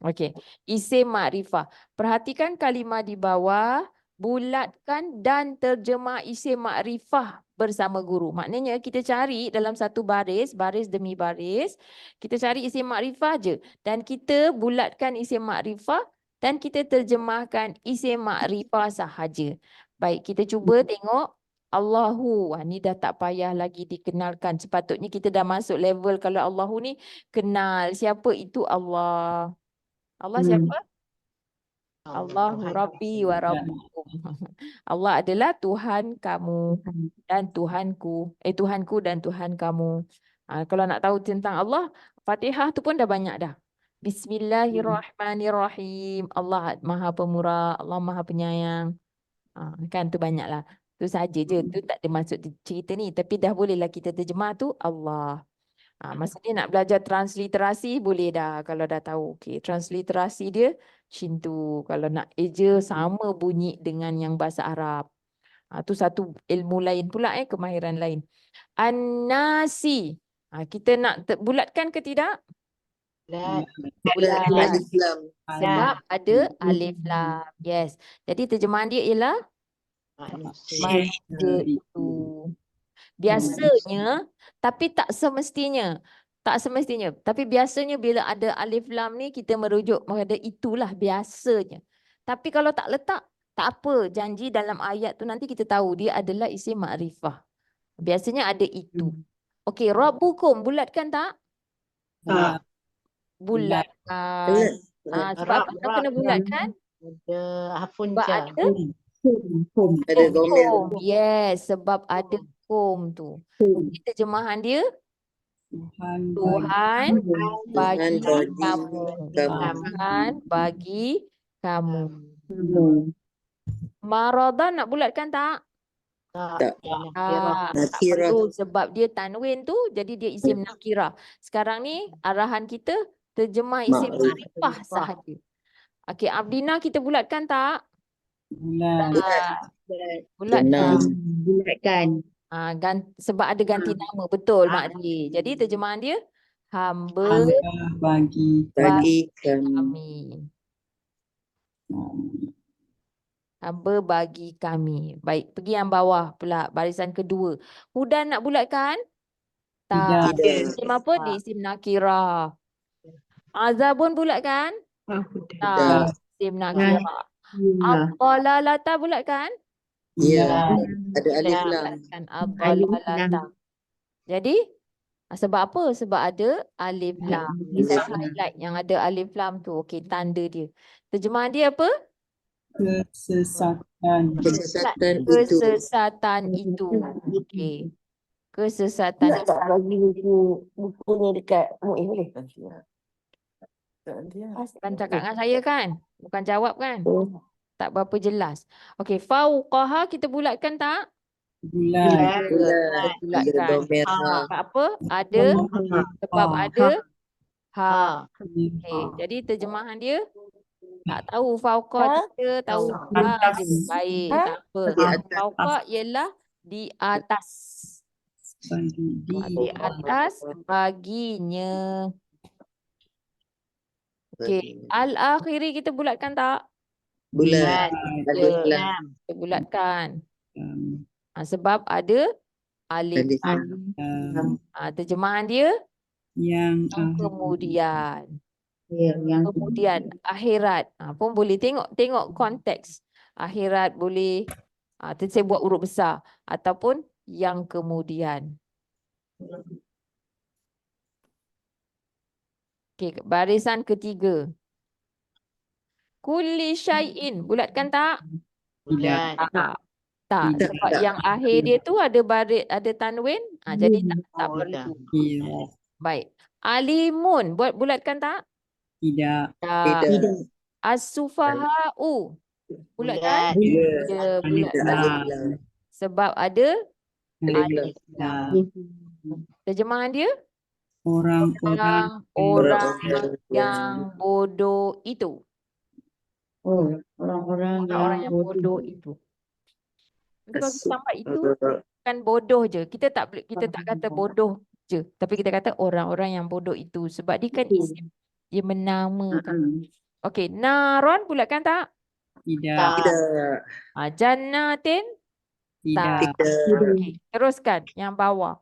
Speaker 1: Okey. Isim makrifah. Perhatikan kalimah di bawah, bulatkan dan terjemah isim makrifah bersama guru. Maknanya kita cari dalam satu baris, baris demi baris, kita cari isim makrifah je. Dan kita bulatkan isim makrifah dan kita terjemahkan isim makrifah sahaja. Baik, kita cuba tengok. Allahu, ni dah tak payah lagi dikenalkan. Sepatutnya kita dah masuk level kalau Allahu ni kenal siapa itu Allah. Allah siapa? Allahu Rabbi wa Rabbukum. Allah adalah Tuhan kamu dan Tuhanku. Tuhanku dan Tuhan kamu. Kalau nak tahu tentang Allah, Fatihah tu pun dah banyak dah. Bismillahirrahmanirrahim. Allah Maha Pemurah, Allah Maha Penyayang. Kan tu banyaklah. Tu saja je. Tu tak ada maksud cerita ni. Tapi dah bolehlah kita terjemah tu Allah. Maksudnya nak belajar transliterasi boleh dah kalau dah tahu. Okey, transliterasi dia macam tu. Kalau nak eja sama bunyi dengan yang bahasa Arab. Tu satu ilmu lain pula kemahiran lain. An-nasi. Kita nak bulatkan ke tidak? Bulat.
Speaker 7: Alif lam.
Speaker 1: Sebab ada alif lam. Yes. Jadi terjemahan dia ialah manusia itu. Biasanya, tapi tak semestinya. Tak semestinya. Tapi biasanya bila ada alif lam ni kita merujuk kepada itulah biasanya. Tapi kalau tak letak, tak apa. Janji dalam ayat tu nanti kita tahu dia adalah isim makrifah. Biasanya ada itu. Okey, Rabbukum bulatkan tak? Bulatkan. Sebab apa kena bulatkan?
Speaker 7: Ada hafun
Speaker 1: Sebab
Speaker 7: je.
Speaker 1: ada
Speaker 7: Ada gomel.
Speaker 1: kum. Yes, sebab ada kum tu. Terjemahan dia Tuhan bagi kamu. Tuhan bagi kamu. Maradan nak bulatkan tak?
Speaker 7: Tak.
Speaker 1: Tak
Speaker 7: Nakirah.
Speaker 1: perlu sebab dia tanwin tu jadi dia isim nakirah. Sekarang ni arahan kita terjemah isim makrifah sahaja. Okey, Abdina kita bulatkan tak? Bulatkan.
Speaker 5: Bulatkan.
Speaker 1: Sebab ada ganti nama. Betul, Mak Ji. Jadi terjemahan dia hamba
Speaker 2: bagi
Speaker 7: Bagi kami.
Speaker 1: kami. Hamba bagi kami. Baik, pergi yang bawah pula. Barisan kedua. Hudan nak bulatkan? Tak.
Speaker 7: Tidak.
Speaker 1: Isim apa? Dia isim nakirah. Azabun bulatkan? Tak. Isim nakirah. Ad-dalalata bulatkan?
Speaker 7: Ya. Ada alif lam.
Speaker 1: Bulatkan ad-dalalata. Jadi? Sebab apa? Sebab ada alif lam. Okay, saya highlight yang ada alif lam tu. Okey, tanda dia. Terjemahan dia apa?
Speaker 2: Kesesatan.
Speaker 7: Kesesatan itu.
Speaker 1: Kesesatan itu. Okey. Kesesatan
Speaker 8: Nak tak bagi buku ni dekat Muiz boleh?
Speaker 1: Bukan cakap dengan saya kan? Bukan jawab kan? Tak berapa jelas. Okey, fauqaha kita bulatkan tak?
Speaker 2: Bulat.
Speaker 7: Bulat.
Speaker 1: Bulatkan.
Speaker 7: Domir
Speaker 1: Sebab apa? Ada. Sebab ada ha. Okey, jadi terjemahan dia tak tahu fauqa dia tahu ha je. Baik, tak apa.
Speaker 7: Di atas.
Speaker 1: Fauqa ialah di atas. Di atas baginya. Okey, al-akhiri kita bulatkan tak?
Speaker 7: Bulat. Alif lam.
Speaker 1: Kita bulatkan. Sebab ada alif.
Speaker 7: Alif
Speaker 2: Um,
Speaker 1: Terjemahan dia
Speaker 2: yang
Speaker 1: kemudian.
Speaker 5: Yang
Speaker 1: Kemudian akhirat pun boleh tengok konteks. Akhirat boleh saya buat huruf besar ataupun yang kemudian. Okey, barisan ketiga. Kulli syai'in, bulatkan tak?
Speaker 2: tidak.
Speaker 1: Tak,
Speaker 2: Tidak.
Speaker 1: sebab yang akhir dia tu ada tanwin, jadi tak perlu.
Speaker 2: Tidak.
Speaker 1: Baik. Alimun, bulatkan tak?
Speaker 2: Tidak.
Speaker 1: Tak.
Speaker 7: Tidak.
Speaker 1: As-sufaha'u, bulatkan?
Speaker 2: Tidak.
Speaker 1: Ya, bulatkan.
Speaker 7: Alif lam.
Speaker 1: Sebab ada
Speaker 7: Alif lam.
Speaker 1: alif. Terjemahan dia?
Speaker 2: Orang-orang
Speaker 1: Orang yang bodoh itu. Orang-orang yang bodoh itu. Nanti kalau kita sampai itu bukan bodoh je. Kita tak kata bodoh je, tapi kita kata orang-orang yang bodoh itu sebab dia kan isim. Dia menamakan. Okey, naron bulatkan tak?
Speaker 2: tidak.
Speaker 7: Tidak.
Speaker 1: Jannatin
Speaker 2: Tidak.
Speaker 1: Okey, teruskan yang bawah.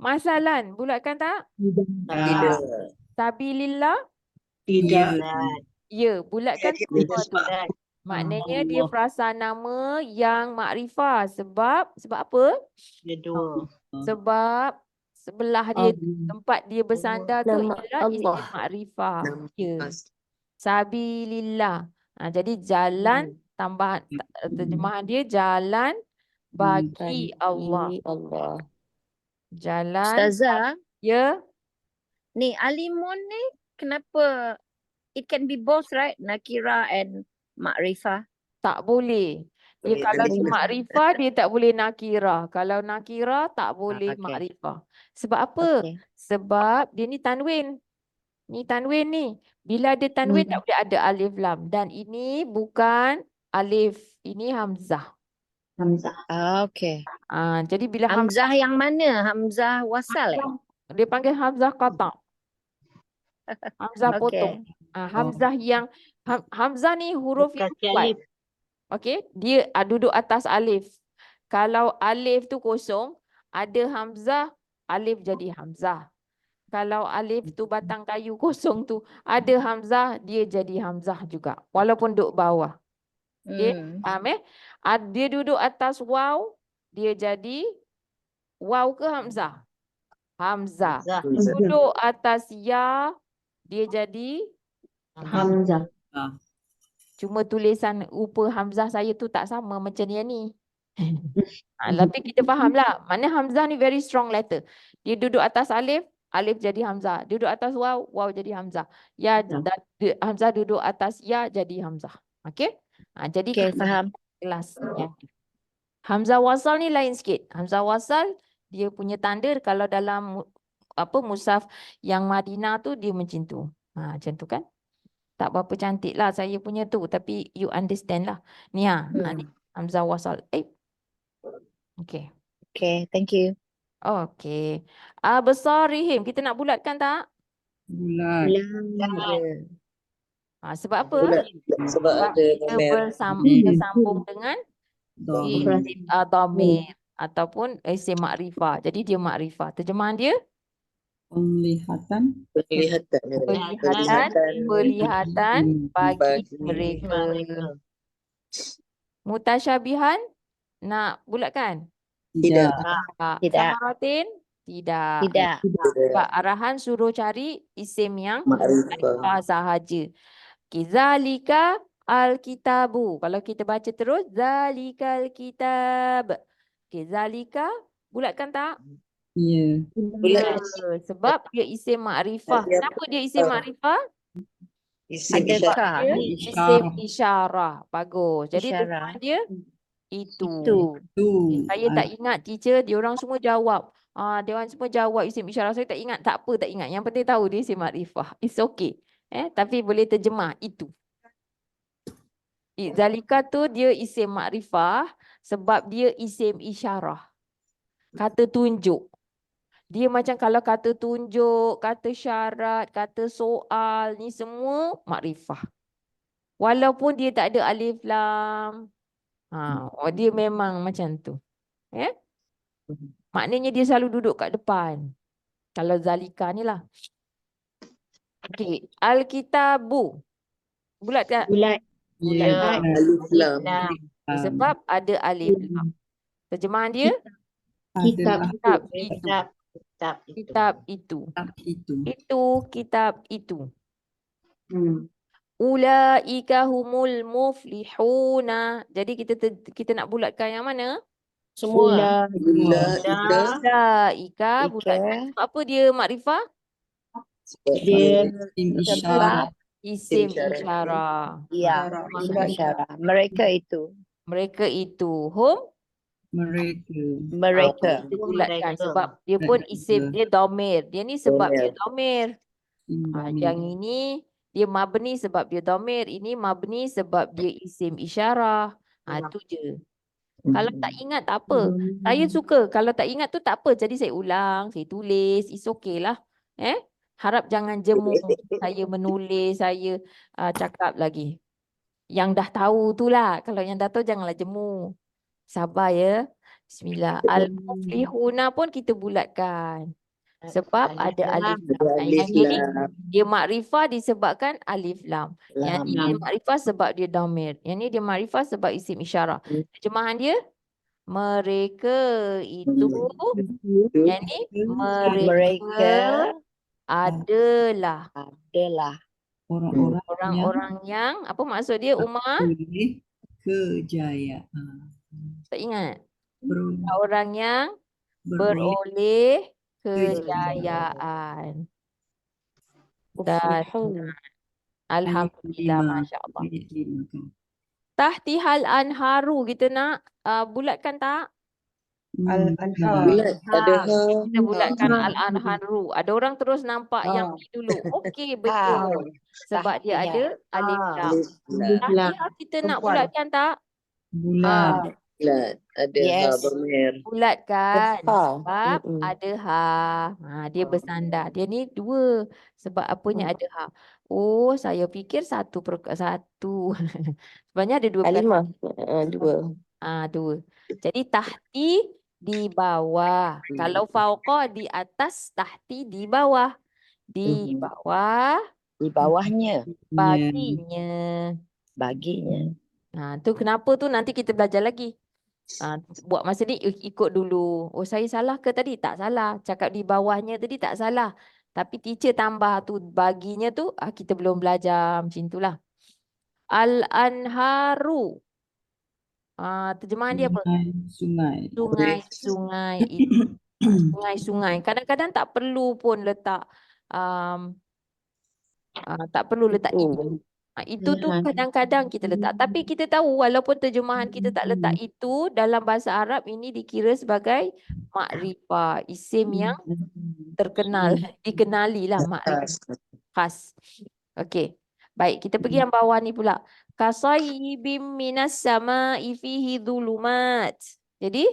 Speaker 1: Masalan bulatkan tak?
Speaker 7: Tidak.
Speaker 1: Sabilillah
Speaker 2: Tidak.
Speaker 1: ya, bulatkan semua tu. Maknanya dia frasa nama yang makrifah sebab apa? Sebab sebelah dia tempat dia bersandar tu
Speaker 8: Nama
Speaker 1: ialah isim
Speaker 8: Allah.
Speaker 1: makrifah.
Speaker 7: Nama
Speaker 1: Ya.
Speaker 7: as-
Speaker 1: Sabilillah. Jadi jalan tambahan terjemahan dia jalan bagi Allah.
Speaker 8: Allah.
Speaker 1: Jalan
Speaker 4: Ustazah,
Speaker 1: ya.
Speaker 4: ni alimun ni kenapa it can be both, right? Nakira and makrifah.
Speaker 1: Tak boleh. Dia
Speaker 7: Boleh
Speaker 1: kalau
Speaker 7: tak
Speaker 1: dia
Speaker 7: boleh.
Speaker 1: makrifah dia tak boleh nakirah. Kalau nakirah tak boleh
Speaker 4: okey.
Speaker 1: makrifah. Sebab apa?
Speaker 4: Okey.
Speaker 1: Sebab dia ni tanwin. Ni tanwin ni. Bila ada tanwin tak boleh ada alif lam. Dan ini bukan alif. Ini hamzah.
Speaker 4: Okey.
Speaker 1: Jadi bila hamzah
Speaker 4: Hamzah yang mana? Hamzah wasal
Speaker 1: dia panggil hamzah qata. Hamzah
Speaker 4: Okey.
Speaker 1: potong. Hamzah yang hamzah ni huruf yang kuat. Okey, dia duduk atas alif. Kalau alif tu kosong, ada hamzah, alif jadi hamzah. Kalau alif tu batang kayu kosong tu, ada hamzah, dia jadi hamzah juga. Walaupun duduk bawah. Okey, faham dia duduk atas waw, dia jadi waw ke hamzah? Hamzah. Duduk atas ya, dia jadi
Speaker 5: Hamzah.
Speaker 1: cuma tulisan rupa hamzah saya tu tak sama macam yang ni. Tapi kita fahamlah. Mana hamzah ni very strong letter. Dia duduk atas alif, alif jadi hamzah. Duduk atas waw, waw jadi hamzah. Ya, hamzah duduk atas ya jadi hamzah. Okey? Jadi
Speaker 4: Okey,
Speaker 1: kita
Speaker 4: faham.
Speaker 1: kelas. Hamzah wasal ni lain sikit. Hamzah wasal dia punya tanda kalau dalam mushaf yang Madinah tu dia macam tu. Macam tu kan? Tak berapa cantik lah saya punya tu. Tapi you understand lah. Ni ni hamzah wasal. Okay.
Speaker 4: Okay, thank you.
Speaker 1: Okay. Besarihim. Kita nak bulatkan tak?
Speaker 2: Bulat.
Speaker 1: Sebab apa?
Speaker 7: Bulat. Sebab ada
Speaker 1: Kita
Speaker 7: domir.
Speaker 1: bersambung dengan
Speaker 2: Dhamir.
Speaker 1: dhamir ataupun isim makrifah. Jadi dia makrifah. Terjemahan dia?
Speaker 2: Penglihatan.
Speaker 1: Penglihatan bagi mereka. Mutasyabihan nak bulatkan?
Speaker 7: Tidak.
Speaker 1: Samaratin Tidak.
Speaker 4: Tidak.
Speaker 1: Sebab arahan suruh cari isim yang
Speaker 7: Ma'rifah.
Speaker 1: ma'rifah sahaja. Okay, zalika al-kitabu. Kalau kita baca terus, zalikal kitab. Okay, zalika, bulatkan tak?
Speaker 2: Ya.
Speaker 7: Bulat.
Speaker 1: Sebab dia isim ma'rifah.
Speaker 7: Dia-
Speaker 1: Kenapa dia isim ma'rifah?
Speaker 7: Isim
Speaker 4: Ada
Speaker 7: isyarat.
Speaker 4: ka.
Speaker 1: Dia
Speaker 2: Isyarah.
Speaker 1: isim isyarah. Bagus. Jadi
Speaker 4: Isyarah.
Speaker 1: terjemahan dia itu.
Speaker 4: Itu.
Speaker 2: Tu.
Speaker 1: Saya tak ingat teacher, dia orang semua jawab. Dia orang semua jawab isim isyarah. Saya tak ingat, tak apa, tak ingat. Yang penting tahu dia isim ma'rifah. It's okay. Tapi boleh terjemah itu. Zalika tu dia isim ma'rifah sebab dia isim isyarah. Kata tunjuk. Dia macam kalau kata tunjuk, kata syarat, kata soal, ni semua makrifah. Walaupun dia tak ada alif lam. Dia memang macam tu. Maknanya dia selalu duduk kat depan. Kalau zalika ni lah. Okey, Al-Kitabu. Bulat tak?
Speaker 5: Bulat.
Speaker 4: Ya.
Speaker 7: Alif lam.
Speaker 1: Sebab ada alif lam. Terjemahan dia?
Speaker 2: Adalah
Speaker 1: Kitab itu.
Speaker 8: Kitab. Kitab itu.
Speaker 1: Kitab itu.
Speaker 2: kitab itu.
Speaker 1: Itu kitab itu.
Speaker 5: Hmm.
Speaker 1: Ulaika humul muflihuna. Jadi kita nak bulatkan yang mana?
Speaker 4: Semua.
Speaker 7: Ula ika.
Speaker 1: Ulaika bulatkan. Sebab apa dia makrifah?
Speaker 5: Dia
Speaker 2: Isim isyarat.
Speaker 1: Isim
Speaker 7: Isyarah.
Speaker 1: isyarah.
Speaker 4: Ya. Isim isyarah. Mereka itu.
Speaker 1: Mereka itu. Hum
Speaker 2: Mereka.
Speaker 4: Mereka.
Speaker 1: kita bulatkan
Speaker 8: mereka.
Speaker 1: sebab dia pun isim dia domir. Dia ni sebab dia domir.
Speaker 2: Isim
Speaker 1: Yang ini dia mabni sebab dia domir. Ini mabni sebab dia isim isyarah. Tu je. Kalau tak ingat tak apa. Saya suka. Kalau tak ingat tu tak apa. Jadi saya ulang, saya tulis. It's okay lah. Harap jangan jemu saya menulis, saya cakap lagi. Yang dah tahu tu lah. Kalau yang dah tahu janganlah jemu. Sabar ya. Bismillah. Al-muflihuna pun kita bulatkan. Sebab ada alif lam.
Speaker 7: Alif
Speaker 1: Yang ini
Speaker 7: lam.
Speaker 1: dia makrifah disebabkan alif lam. Yang
Speaker 7: Lam.
Speaker 1: ini dia makrifah sebab dia domir. Yang ni dia makrifah sebab isim isyarah. Terjemahan dia mereka itu. Yang ni mereka adalah
Speaker 4: Adalah.
Speaker 2: orang-orang yang
Speaker 1: orang-orang yang apa maksud dia Umar?
Speaker 2: boleh kejayaan.
Speaker 1: Tak ingat.
Speaker 2: Beroleh
Speaker 1: Orang yang beroleh kejayaan. Dan alhamdulillah, masya-Allah.
Speaker 2: Ayat 5 kan.
Speaker 1: Tahtihal anharu kita nak bulatkan tak?
Speaker 5: Al-Anhar.
Speaker 7: Bulat. Ada ha.
Speaker 1: Kita bulatkan al-anharu. Ada orang terus nampak yang ni dulu. Okey, betul. Sebab dia ada alif lam.
Speaker 7: Alif lam.
Speaker 1: Tahtihal kita nak bulatkan tak?
Speaker 2: Bulat.
Speaker 7: Bulat. Ada ha
Speaker 4: Yes.
Speaker 7: bermer.
Speaker 1: Bulatkan.
Speaker 4: Ha.
Speaker 1: Sebab ada ha. Dia bersandar. Dia ni dua. Sebab apanya ada ha. Oh, saya fikir satu. Sebenarnya ada dua perkataan.
Speaker 4: Dua.
Speaker 1: Dua. Jadi tahti di bawah. Kalau fauqa di atas, tahti di bawah. Di bawah
Speaker 4: Di bawahnya.
Speaker 1: baginya.
Speaker 4: Baginya.
Speaker 1: Tu kenapa tu nanti kita belajar lagi. Buat masa ni ikut dulu. Oh, saya salah ke tadi? Tak salah. Cakap di bawahnya tadi tak salah. Tapi teacher tambah tu baginya tu kita belum belajar macam itulah. Al-anharu. Terjemahan dia apa?
Speaker 2: Sungai.
Speaker 1: Sungai-sungai itu. Sungai-sungai. Kadang-kadang tak perlu pun letak tak perlu letak itu. Itu tu kadang-kadang kita letak. Tapi kita tahu walaupun terjemahan kita tak letak itu, dalam bahasa Arab ini dikira sebagai makrifah. Isim yang terkenal. Dikenali lah makrifah. Khas. Okey. Baik, kita pergi yang bawah ni pula. Kasayyibim minas sama'i fihi dhulumat. Jadi,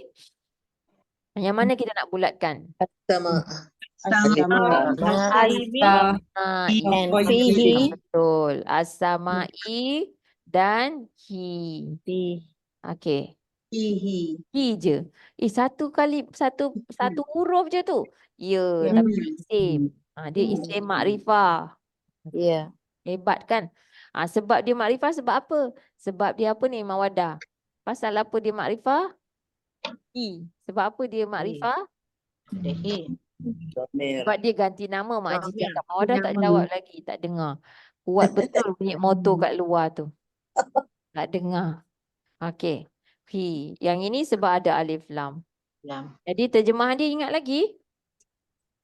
Speaker 1: yang mana kita nak bulatkan?
Speaker 7: Sama.
Speaker 4: And fihi.
Speaker 1: Betul. As-sama'i dan hi. Okey. Hi je. Satu huruf je tu. Ya, tapi isim. Dia isim makrifah.
Speaker 4: Ya.
Speaker 1: Hebat kan? Sebab dia makrifah sebab apa? Sebab dia apa ni mawadah. Pasal apa dia makrifah? Sebab apa dia makrifah? Sebab dia ganti nama, Mak Haji
Speaker 7: Ya,
Speaker 1: cakap. Mawadah tak jawab lagi, tak dengar. Kuat betul bunyi motor kat luar tu. Tak dengar. Okey. Fi. Yang ini sebab ada alif lam.
Speaker 7: Lam.
Speaker 1: Jadi terjemahan dia ingat lagi?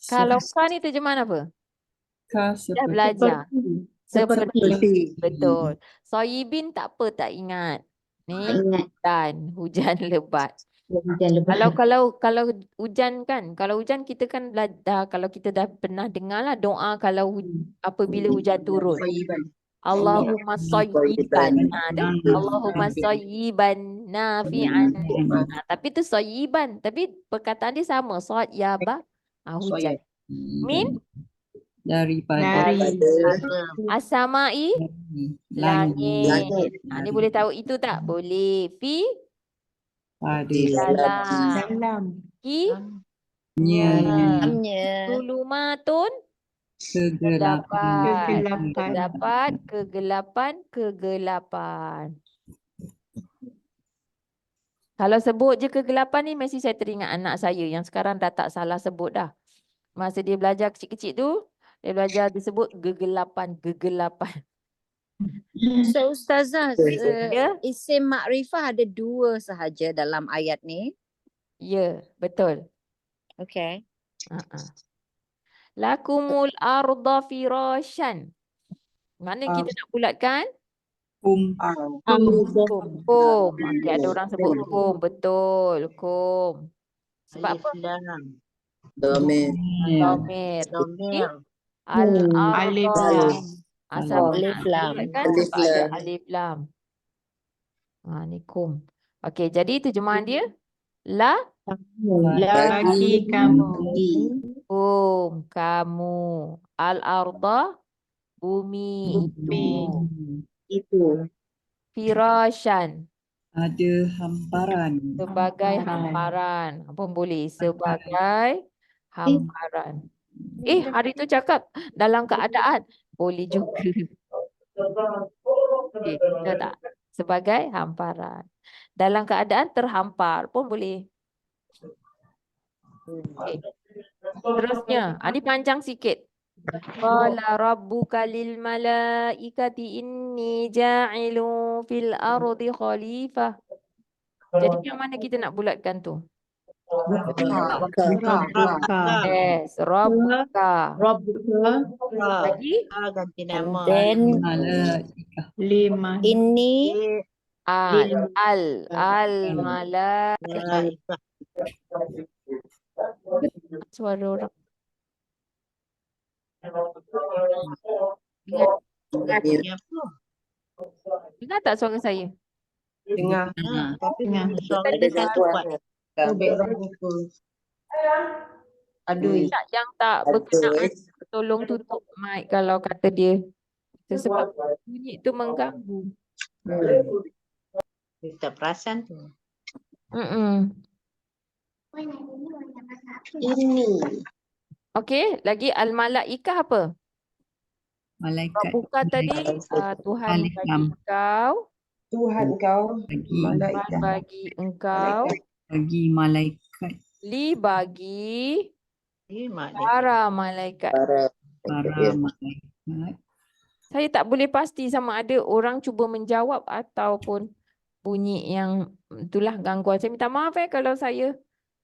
Speaker 1: Kalau ka ni terjemahan apa?
Speaker 2: Ka
Speaker 1: Dah
Speaker 2: seperti.
Speaker 1: belajar.
Speaker 7: Seperti.
Speaker 1: Betul. Soyibin tak apa, tak ingat. Ni
Speaker 7: Ingat.
Speaker 1: hujan lebat.
Speaker 7: Hujan lebat.
Speaker 1: Kalau hujan kan, kalau hujan kita kan kalau kita dah pernah dengar lah doa kalau apabila hujan turun. Allahumma sayyiban. Allahumma sayyiban nafi'an. Tapi tu sayyiban, tapi perkataan dia sama. Sod ya ba. Hujan. Min
Speaker 2: Daripada
Speaker 1: asamai
Speaker 2: langit.
Speaker 1: langit. Ni boleh tahu itu tak? Boleh. Fi
Speaker 2: Pada
Speaker 1: dalam. Ki
Speaker 4: Amnya.
Speaker 1: zulumatun
Speaker 2: kegelapan.
Speaker 1: kegelapan. Kalau sebut je kegelapan ni mesti saya teringat anak saya yang sekarang dah tak salah sebut dah. Masa dia belajar kecil-kecil tu, dia belajar disebut kegelapan.
Speaker 4: So Ustazah,
Speaker 1: Ya?
Speaker 4: isim makrifah ada 2 sahaja dalam ayat ni.
Speaker 1: Ya, betul.
Speaker 4: Okay.
Speaker 1: Lakumul arda firasyan. Mana kita nak bulatkan? Kum. Okey, ada orang sebut kum. Betul, kum. Sebab apa?
Speaker 7: Domir.
Speaker 1: Domir.
Speaker 7: Domir.
Speaker 5: Alif
Speaker 1: Al-arda.
Speaker 5: lam.
Speaker 1: Asal
Speaker 4: Alif lam.
Speaker 1: kan sebab ada alif lam. Ni kum. Okey, jadi terjemahan dia
Speaker 5: Bagi kamu.
Speaker 1: kum, kamu. Al-arda, bumi itu. Firasyan,
Speaker 2: Ada hamparan.
Speaker 1: sebagai hamparan. Apa boleh? Sebagai hamparan. Hari tu cakap dalam keadaan. Boleh juga. Okey, betul tak? Sebagai hamparan. Dalam keadaan terhampar pun boleh. Okay. Terusnya, ini panjang sikit. Qala rabbuka lil malaikati inni ja'ilu fil ardi khalifah. Jadi yang mana kita nak bulatkan tu? Yes, rabbuka. Lagi?
Speaker 7: Ganti nama.
Speaker 4: Then
Speaker 2: Malaikah.
Speaker 4: ini
Speaker 1: al malaikah. Suara orang. Dengar tak suara saya?
Speaker 5: Dengar.
Speaker 7: Tapi
Speaker 5: Suara
Speaker 7: ada gangguan.
Speaker 5: Aduh.
Speaker 1: Yang tak berkenaan tolong tutup mic kalau kata dia. Sebab bunyi tu mengganggu.
Speaker 7: Kita perasan tu.
Speaker 5: Ini.
Speaker 1: Okey, lagi al-malaikah apa?
Speaker 2: Malaikat.
Speaker 1: Bukan tadi Tuhan
Speaker 2: Alif
Speaker 1: bagi
Speaker 2: lam.
Speaker 1: engkau,
Speaker 5: Tuhan kau.
Speaker 1: Tuhan bagi engkau,
Speaker 2: Bagi malaikat.
Speaker 1: bagi
Speaker 7: Malaikat.
Speaker 1: para malaikat.
Speaker 2: Para malaikat.
Speaker 1: Saya tak boleh pasti sama ada orang cuba menjawab ataupun bunyi yang itulah gangguan. Saya minta maaf kalau saya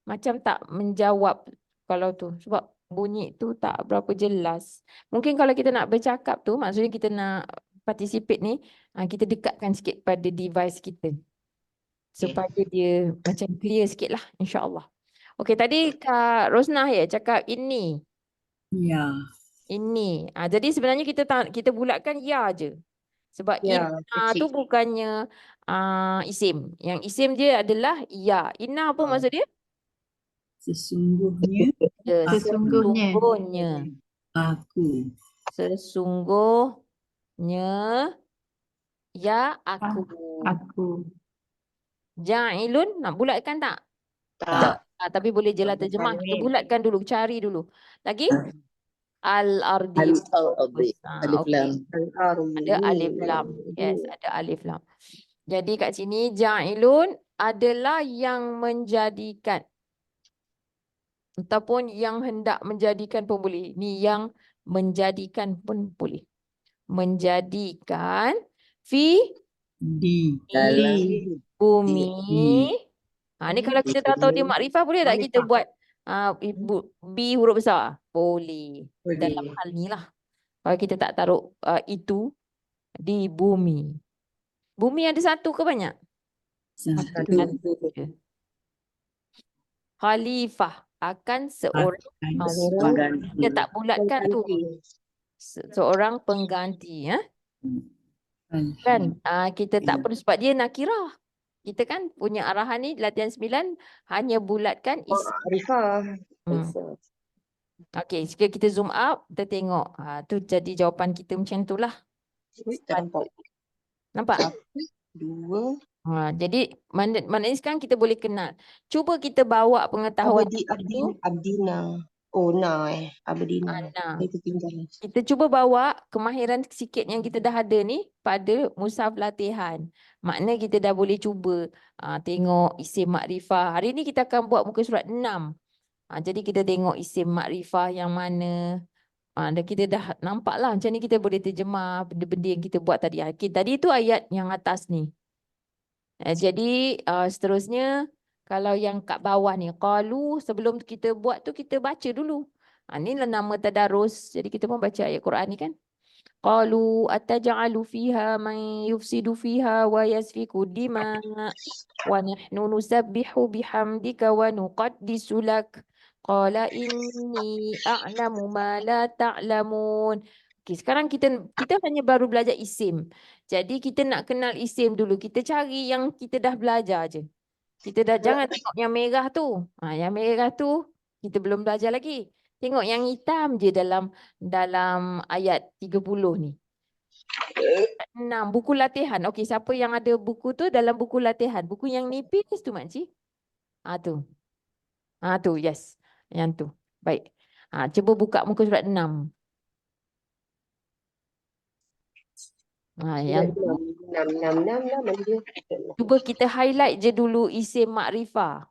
Speaker 1: macam tak menjawab kalau tu. Sebab bunyi tu tak berapa jelas. Mungkin kalau kita nak bercakap tu, maksudnya kita nak participate ni, kita dekatkan sikit pada device kita. Supaya dia macam clear sikit lah, insyaAllah. Okey, tadi Kak Rosnah cakap ini.
Speaker 2: Ya.
Speaker 1: Ini. Jadi sebenarnya kita bulatkan ya je. Sebab
Speaker 5: Ya,
Speaker 1: inna tu bukannya isim. Yang isim dia adalah ya. Inna apa maksud dia?
Speaker 2: Sesungguhnya
Speaker 1: Sesungguhnya.
Speaker 2: aku.
Speaker 1: Sesungguhnya ya aku. Ja'ilun, nak bulatkan tak?
Speaker 7: Tak.
Speaker 1: Tapi boleh je lah terjemah. Kita bulatkan dulu, cari dulu. Lagi? Al-ardi.
Speaker 7: Alif lam.
Speaker 1: Ada alif lam. Yes, ada alif lam. Jadi kat sini ja'ilun adalah yang menjadikan. Ataupun yang hendak menjadikan pun boleh. Ni yang menjadikan pun boleh. Menjadikan fi
Speaker 2: Di.
Speaker 1: bumi. Ni
Speaker 2: Hmm.
Speaker 1: kalau kita dah tahu dia makrifah, boleh tak kita buat B huruf besar? Boleh. Dalam hal ni lah. Kalau kita tak taruh itu di bumi. Bumi ada satu ke banyak?
Speaker 2: Satu.
Speaker 1: Satu je. Khalifah akan seorang
Speaker 2: Pengganti.
Speaker 1: kita tak bulatkan tu. Seorang pengganti, ya. Kan? Kita tak perlu sebab dia nakirah. Kita kan punya arahan ni latihan 9 hanya bulatkan isim.
Speaker 5: Arifah.
Speaker 1: Okey, jika kita zoom up, kita tengok. Tu jadi jawapan kita macam tu lah.
Speaker 5: Tak nampak.
Speaker 1: Nampak?
Speaker 5: 2.
Speaker 1: Jadi maknanya sekarang kita boleh kenal. Cuba kita bawa pengetahuan
Speaker 5: Abdina. Oh, Abdina.
Speaker 1: Nah,
Speaker 5: Dia ketinggalan.
Speaker 1: kita cuba bawa kemahiran sikit yang kita dah ada ni pada mushaf latihan. Makna kita dah boleh cuba tengok isim makrifah. Hari ni kita akan buat muka surat 6. Jadi kita tengok isim makrifah yang mana. Dan kita dah nampak lah macam ni kita boleh terjemah benda-benda yang kita buat tadi. Okay, tadi tu ayat yang atas ni. Jadi seterusnya kalau yang kat bawah ni qalu, sebelum kita buat tu kita baca dulu. Ni lah nama tadarus. Jadi kita pun baca ayat Quran ni kan. Qalu ataj'alu fiha man yufsidu fiha wa yasfiku dima wa nahnu nusabbihu bihamdika wa nuqaddisu lak. Qala inni a'lamu ma la ta'lamun. Okey, sekarang kita hanya baru belajar isim. Jadi kita nak kenal isim dulu. Kita cari yang kita dah belajar je. Kita dah jangan tengok yang merah tu. Yang merah tu kita belum belajar lagi. Tengok yang hitam je dalam ayat 30 ni. 6 buku latihan. Okey, siapa yang ada buku tu dalam buku latihan? Buku yang nipis tu makcik. Tu. Tu yes. Yang tu. Baik. Cuba buka muka surat 6. Yang tu.
Speaker 5: 6.
Speaker 1: Cuba kita highlight je dulu isim makrifah.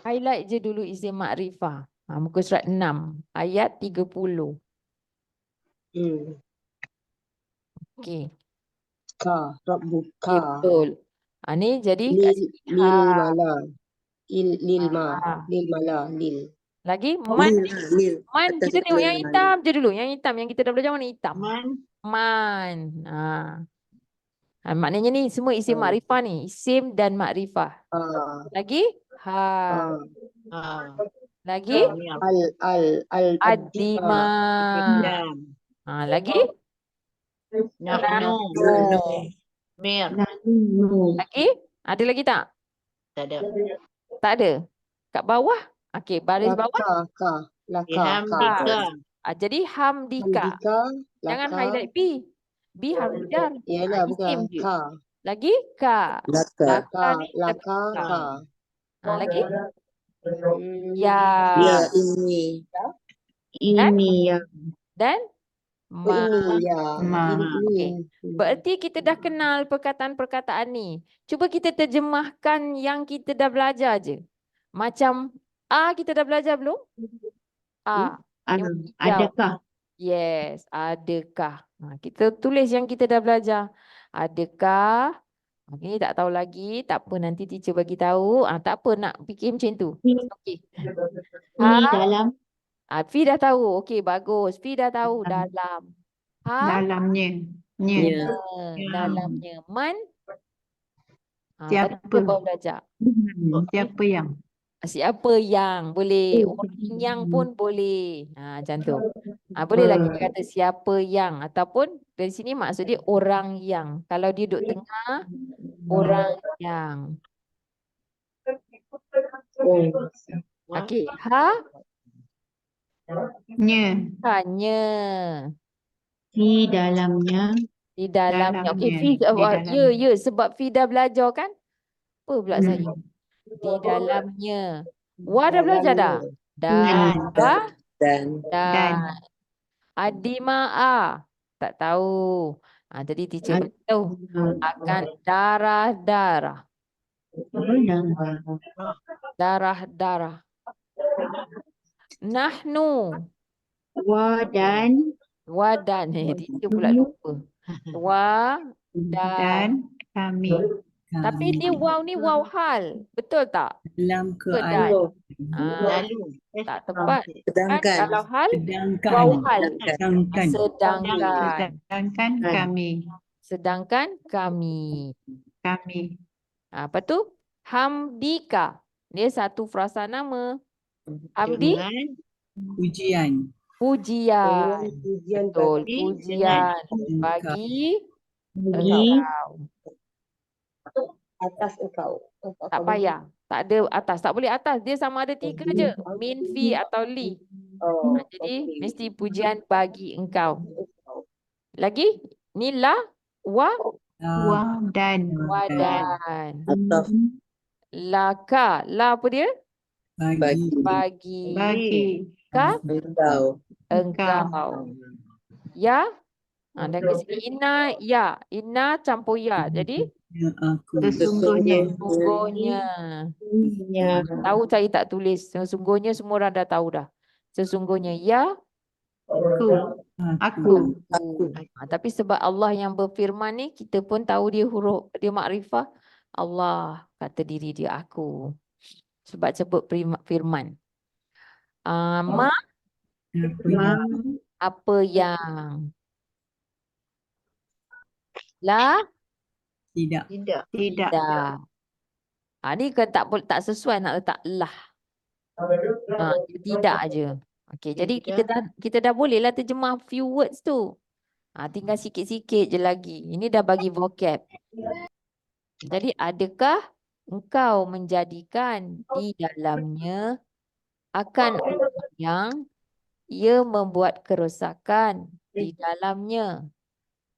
Speaker 1: Highlight je dulu isim makrifah. Muka surat 6. Ayat 30. Okey.
Speaker 5: Ka. Rabbuka.
Speaker 1: Betul. Ni jadi kat sini.
Speaker 5: Lil mala.
Speaker 1: Lagi man. Man kita tengok yang hitam je dulu. Yang hitam yang kita dah belajar warna hitam. Man. Maknanya ni semua isim makrifah ni. Isim dan makrifah. Lagi? Lagi? Adima. Lagi? Lagi? Ada lagi tak?
Speaker 7: Tak ada.
Speaker 1: Tak ada? Kat bawah? Okey, baris bawah. Jadi hamdika. Jangan highlight B. B harus jar.
Speaker 5: Yalah,
Speaker 1: Isim
Speaker 5: bukan.
Speaker 1: je.
Speaker 5: Ka.
Speaker 1: Lagi? Ka. Laka ni
Speaker 5: Laka.
Speaker 1: lagi? Ya.
Speaker 7: Ini.
Speaker 3: Ini yang
Speaker 1: Dan? Ma.
Speaker 5: Ini.
Speaker 1: Berarti kita dah kenal perkataan-perkataan ni. Cuba kita terjemahkan yang kita dah belajar je. Macam kita dah belajar belum? Yang hijau.
Speaker 3: adakah?
Speaker 1: Yes, adakah. Kita tulis yang kita dah belajar. Adakah? Ini tak tahu lagi. Tak apa, nanti teacher bagi tahu. Tak apa, nak fikir macam tu. Okey.
Speaker 3: Ini dalam
Speaker 1: Fi dah tahu. Okey, bagus. Fi dah tahu dalam.
Speaker 3: dalamnya.
Speaker 1: Dalamnya. Man.
Speaker 3: Siapa?
Speaker 1: Tadi kita baru belajar.
Speaker 3: Siapa yang?
Speaker 1: Siapa yang boleh. Orang yang pun boleh. Macam tu. Bolehlah kita kata siapa yang. Ataupun dari sini maksud dia orang yang. Kalau dia duduk tengah, orang yang. Okey. Hanya.
Speaker 3: Di dalamnya.
Speaker 1: Di dalamnya. Okey, Fi.
Speaker 3: Di dalamnya.
Speaker 1: Ya, sebab Fi dah belajar kan? Apa pula saya? Di dalamnya. Wah dah belajar dah? Dan. Adima'a. Tak tahu. Jadi teacher beritahu. Akan darah-darah. Darah. Nahnu.
Speaker 3: Dan
Speaker 1: Wadan. Dia pula lupa. Dan.
Speaker 3: kami.
Speaker 1: Tapi ni waw hal. Betul tak?
Speaker 2: Dalam
Speaker 1: Ke
Speaker 2: keadaan.
Speaker 1: dan? Tak tepat. Kan
Speaker 7: Sedangkan.
Speaker 1: kalau hal,
Speaker 2: Sedangkan.
Speaker 1: waw hal.
Speaker 2: Sedangkan.
Speaker 1: Sedangkan kami. Apa tu? Hamdika. Dia satu frasa nama. Hamdi,
Speaker 2: Ujian.
Speaker 1: pujian.
Speaker 5: Ujian
Speaker 1: Betul,
Speaker 5: bagi
Speaker 1: pujian
Speaker 2: Engkau.
Speaker 1: bagi engkau.
Speaker 5: atas engkau.
Speaker 1: Tak payah. Tak ada atas. Tak boleh atas. Dia sama ada 3 je. Min, fi atau li.
Speaker 5: Oh,
Speaker 1: Jadi mesti pujian bagi engkau. Lagi? Ni la, wa,
Speaker 3: Dan
Speaker 1: wadan.
Speaker 7: Ataf.
Speaker 1: Laka. La apa dia?
Speaker 2: Bagi.
Speaker 1: Bagi. Ka,
Speaker 7: Engkau.
Speaker 1: engkau. Ya. Dan kat sini inna, ya. Inna campur ya. Jadi
Speaker 2: Aku.
Speaker 3: sesungguhnya.
Speaker 1: sesungguhnya. Tahu saya tak tulis. Sesungguhnya semua orang dah tahu dah. Sesungguhnya ya.
Speaker 3: Aku.
Speaker 1: Tapi sebab Allah yang berfirman ni, kita pun tahu dia huruf, dia makrifah. Allah kata diri dia aku. Sebab sebut firman. Apa yang. La.
Speaker 2: Tidak.
Speaker 3: Tidak.
Speaker 1: Ni kan tak sesuai nak letak lah. Tidak aja. Okey, jadi kita dah bolehlah terjemah few words tu. Tinggal sikit-sikit je lagi. Ini dah bagi vocab. Jadi adakah engkau menjadikan di dalamnya akan orang yang ia membuat kerosakan di dalamnya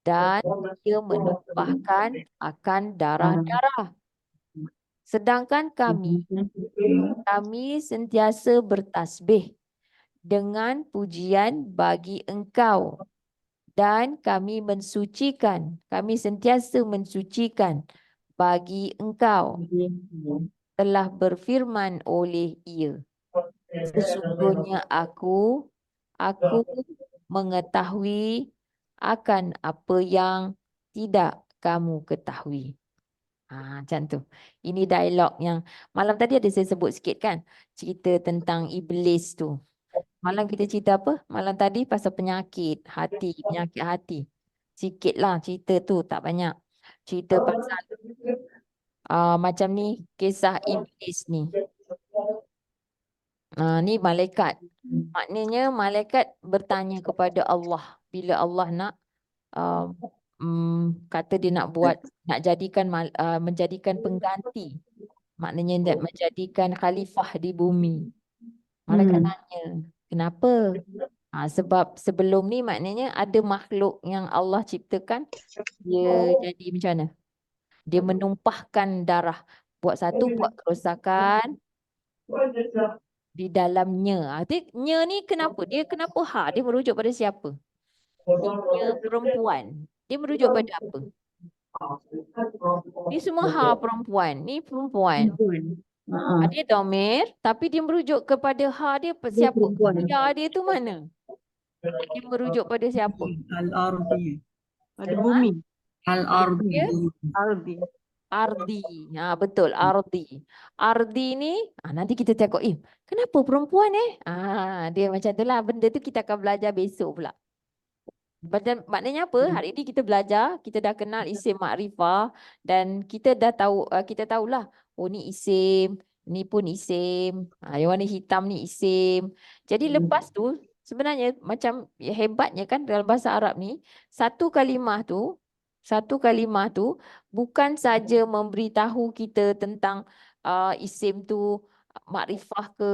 Speaker 1: dan ia menumpahkan akan darah-darah. Sedangkan kami sentiasa bertasbih dengan pujian bagi engkau dan kami sentiasa mensucikan bagi engkau. Telah berfirman oleh ia, sesungguhnya aku mengetahui akan apa yang tidak kamu ketahui. Macam tu. Ini dialog yang malam tadi ada saya sebut sikit kan. Cerita tentang iblis tu. Malam kita cerita apa? Malam tadi pasal penyakit hati. Sikitlah cerita tu, tak banyak. Cerita pasal macam ni, kisah iblis ni. Ni malaikat. Maknanya malaikat bertanya kepada Allah. Bila Allah nak kata dia nak menjadikan pengganti. Maknanya menjadikan khalifah di bumi. Malaikat tanya, kenapa? Sebab sebelum ni maknanya ada makhluk yang Allah ciptakan, dia jadi macam mana? Dia menumpahkan darah. Buat kerosakan di dalamnya. Nya ni kenapa? Dia kenapa Dia merujuk pada siapa? Nya perempuan. Dia merujuk pada apa? Ni semua perempuan. Ni perempuan. Dia domir, tapi dia merujuk kepada dia siapa? Ya dia tu mana? Dia merujuk pada siapa?
Speaker 2: Al-Ardi.
Speaker 3: Pada bumi.
Speaker 2: Al-Ardi.
Speaker 1: Ardi. Betul, Ardi. Ardi ni, nanti kita tengok, kenapa perempuan dia macam tu lah. Benda tu kita akan belajar besok pula. Maknanya apa? Hari ini kita belajar, kita dah kenal isim makrifah dan kita dah tahu, kita tahulah, ni isim, ni pun isim, yang warna hitam ni isim. Jadi lepas tu, sebenarnya macam hebatnya kan dalam bahasa Arab ni, satu kalimah tu bukan saja memberitahu kita tentang isim tu makrifah ke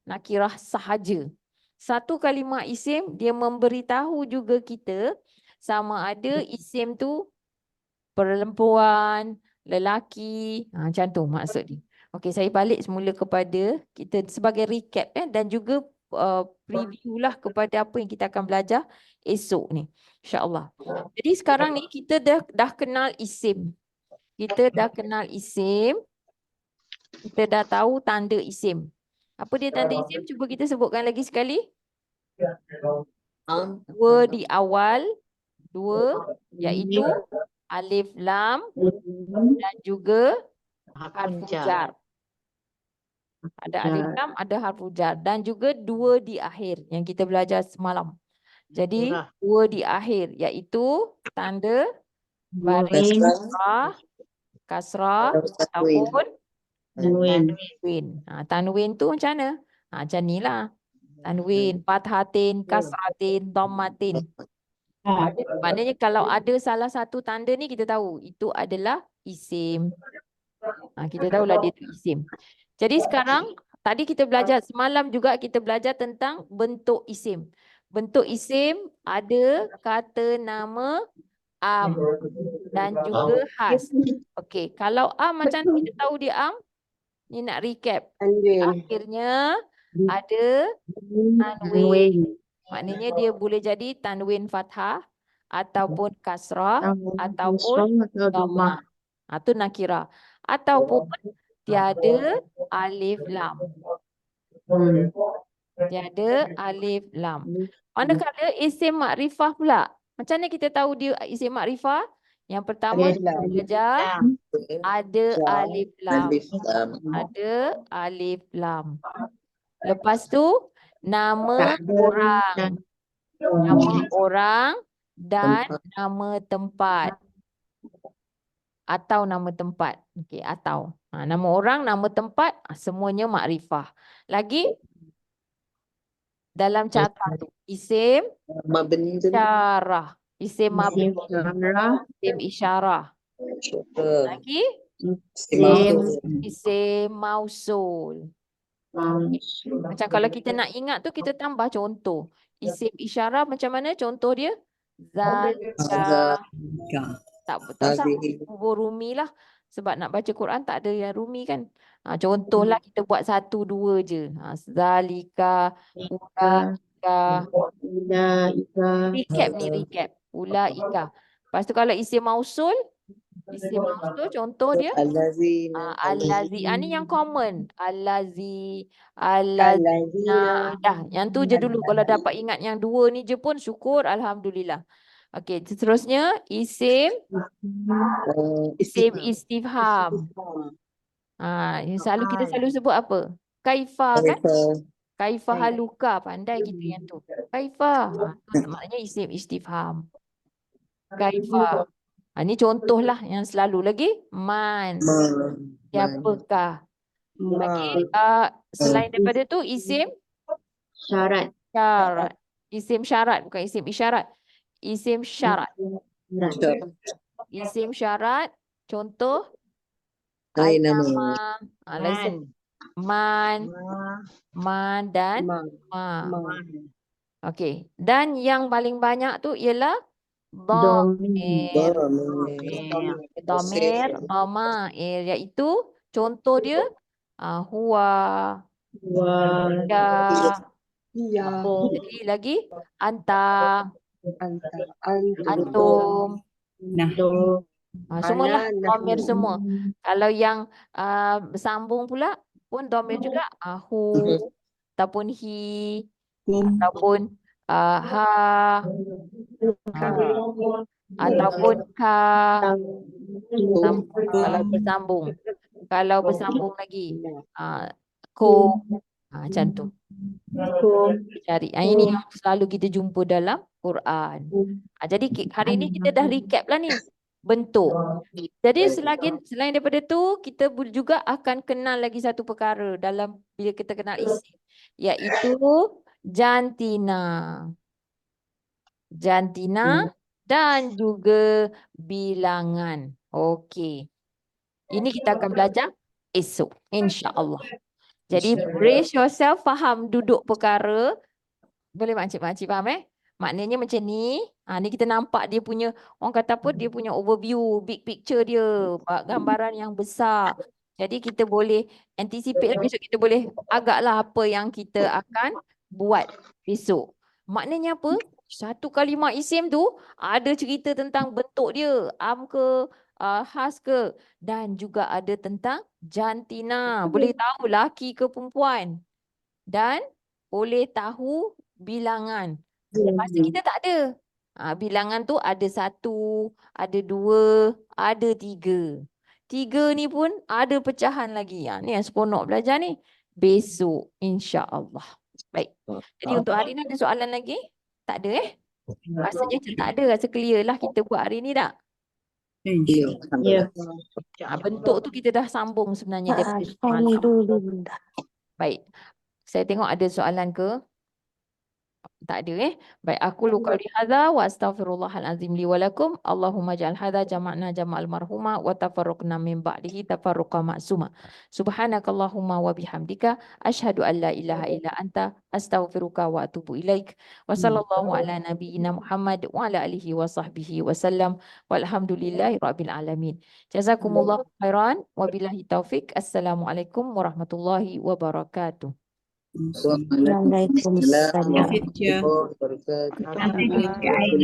Speaker 1: nakirah sahaja. Satu kalimah isim dia memberitahu juga kita sama ada isim tu perempuan, lelaki, macam tu maksud dia. Okey, saya balik semula kepada kita sebagai recap dan juga preview lah kepada apa yang kita akan belajar esok ni, insya-Allah. Jadi sekarang ni kita dah kenal isim. kita dah tahu tanda isim. Apa dia tanda isim? Cuba kita sebutkan lagi sekali. Dua di awal, dua, iaitu alif lam dan juga harfu jar. Ada alif lam, ada harfu jar dan juga dua di akhir yang kita belajar semalam. Jadi dua di akhir iaitu tanda baris kasrah ataupun tanwin. Tanwin tu macam mana? Macam ni lah. Tanwin, fathatin, kasratin, dhammatin. Maknanya kalau ada salah satu tanda ni kita tahu itu adalah isim. Kita tahulah dia tu isim. Jadi sekarang tadi kita belajar semalam juga kita belajar tentang bentuk isim. Bentuk isim ada kata nama am dan juga khas. Okey, kalau am macam kita tahu dia am, ni nak recap. Akhirnya ada tanwin. Maknanya dia boleh jadi tanwin fathah ataupun kasrah ataupun dhammah. Itu nakirah. Ataupun tiada alif lam. Tiada alif lam. Manakala isim makrifah pula. Macam mana kita tahu dia isim makrifah? Yang pertama
Speaker 5: Alif
Speaker 1: kita
Speaker 5: lam.
Speaker 1: belajar ada alif lam. Ada alif lam. Lepas tu nama orang. Nama orang dan nama tempat. Atau nama tempat. Okey, atau. Nama orang, nama tempat, semuanya makrifah. Lagi dalam catatan tu isim isyarah. Isim mabni. Isim isyarah. Lagi isim mausul. Macam kalau kita nak ingat tu kita tambah contoh. Isim isyarah macam mana contoh dia? Zalika. Tak usah huruf rumi lah. Sebab nak baca Quran tak ada yang rumi kan. Contohlah kita buat 1, 2 je. Zalika, ulaika. Recap ni, recap. Ulaika. Lepas tu kalau isim mausul contoh dia allazi. Ni yang common. Allazi, allazina. Dah, yang tu je dulu. Kalau dapat ingat yang dua ni je pun syukur, alhamdulillah. Okey, seterusnya isim istifham. Yang kita selalu sebut apa? Kaifa kan? Kaifa haluka, pandai kita yang tu. Kaifa. Tu maknanya isim istifham. Kaifa. Ni contohlah yang selalu lagi. Man. Siapakah? Lagi selain daripada tu isim
Speaker 3: Syarat.
Speaker 1: Isim syarat, bukan isim isyarat. Isim syarat. Isim syarat, contoh nama, man dan ma. Okey, dan yang paling banyak tu ialah dhamir, dhamair, iaitu contoh dia huwa, ya, jadi lagi anta, antum. Semualah dhamir semua. Kalau yang bersambung pula pun dhamir juga. Hu ataupun hi ataupun ha ataupun ka. Kalau bersambung. Kalau bersambung lagi ko. Macam tu. Cari. Ini yang selalu kita jumpa dalam Quran. Jadi hari ini kita dah recap lah ni bentuk. Jadi selain daripada tu kita juga akan kenal lagi satu perkara dalam bila kita kenal isim, iaitu jantina. Jantina dan juga bilangan. Okey. Ini kita akan belajar esok insya-Allah. Jadi brace yourself, faham duduk perkara. Boleh makcik faham Maknanya macam ni. Ni kita nampak dia punya, orang kata apa, dia punya overview, big picture dia, gambaran yang besar. Jadi kita boleh anticipate besok, kita boleh agaklah apa yang kita akan buat besok. Maknanya apa? Satu kalimah isim tu ada cerita tentang bentuk dia. Am ke, khas ke? Dan juga ada tentang jantina. Boleh tahu laki ke perempuan. Dan boleh tahu bilangan. Lepas tu kita tak ada. Bilangan tu ada 1, ada 2, ada 3. 3 ni pun ada pecahan lagi. Ni yang seronok belajar ni. Besok insya-Allah. Baik. Jadi untuk hari ni ada soalan lagi? Tak ada Rasanya macam tak ada. Rasa clear lah kita buat hari ni tak?
Speaker 2: InsyaAllah.
Speaker 3: Ya.
Speaker 1: Bentuk tu kita dah sambung sebenarnya daripada
Speaker 8: Kami
Speaker 1: semalam.
Speaker 8: dulu bunda.
Speaker 1: Baik. Saya tengok ada soalan ke? Tak ada Baik, aku qauli hadza wa astaghfirullahal azim li wa lakum. Allahumma ja'al hadza jama'na jama'al marhuma wa tafarraqna min ba'dihi tafarruqa ma'suma. Subhanakallahumma wa bihamdika asyhadu an la ilaha illa anta astaghfiruka wa atubu ilaik. Wa sallallahu ala nabiyyina Muhammad wa ala alihi wa sahbihi wa sallam. Walhamdulillahi rabbil alamin. Jazakumullahu khairan wa billahi taufik. Assalamualaikum warahmatullahi wabarakatuh.
Speaker 8: Waalaikumsalam.
Speaker 2: Terima kasih, Cia.
Speaker 3: Terima kasih, Cik Aida.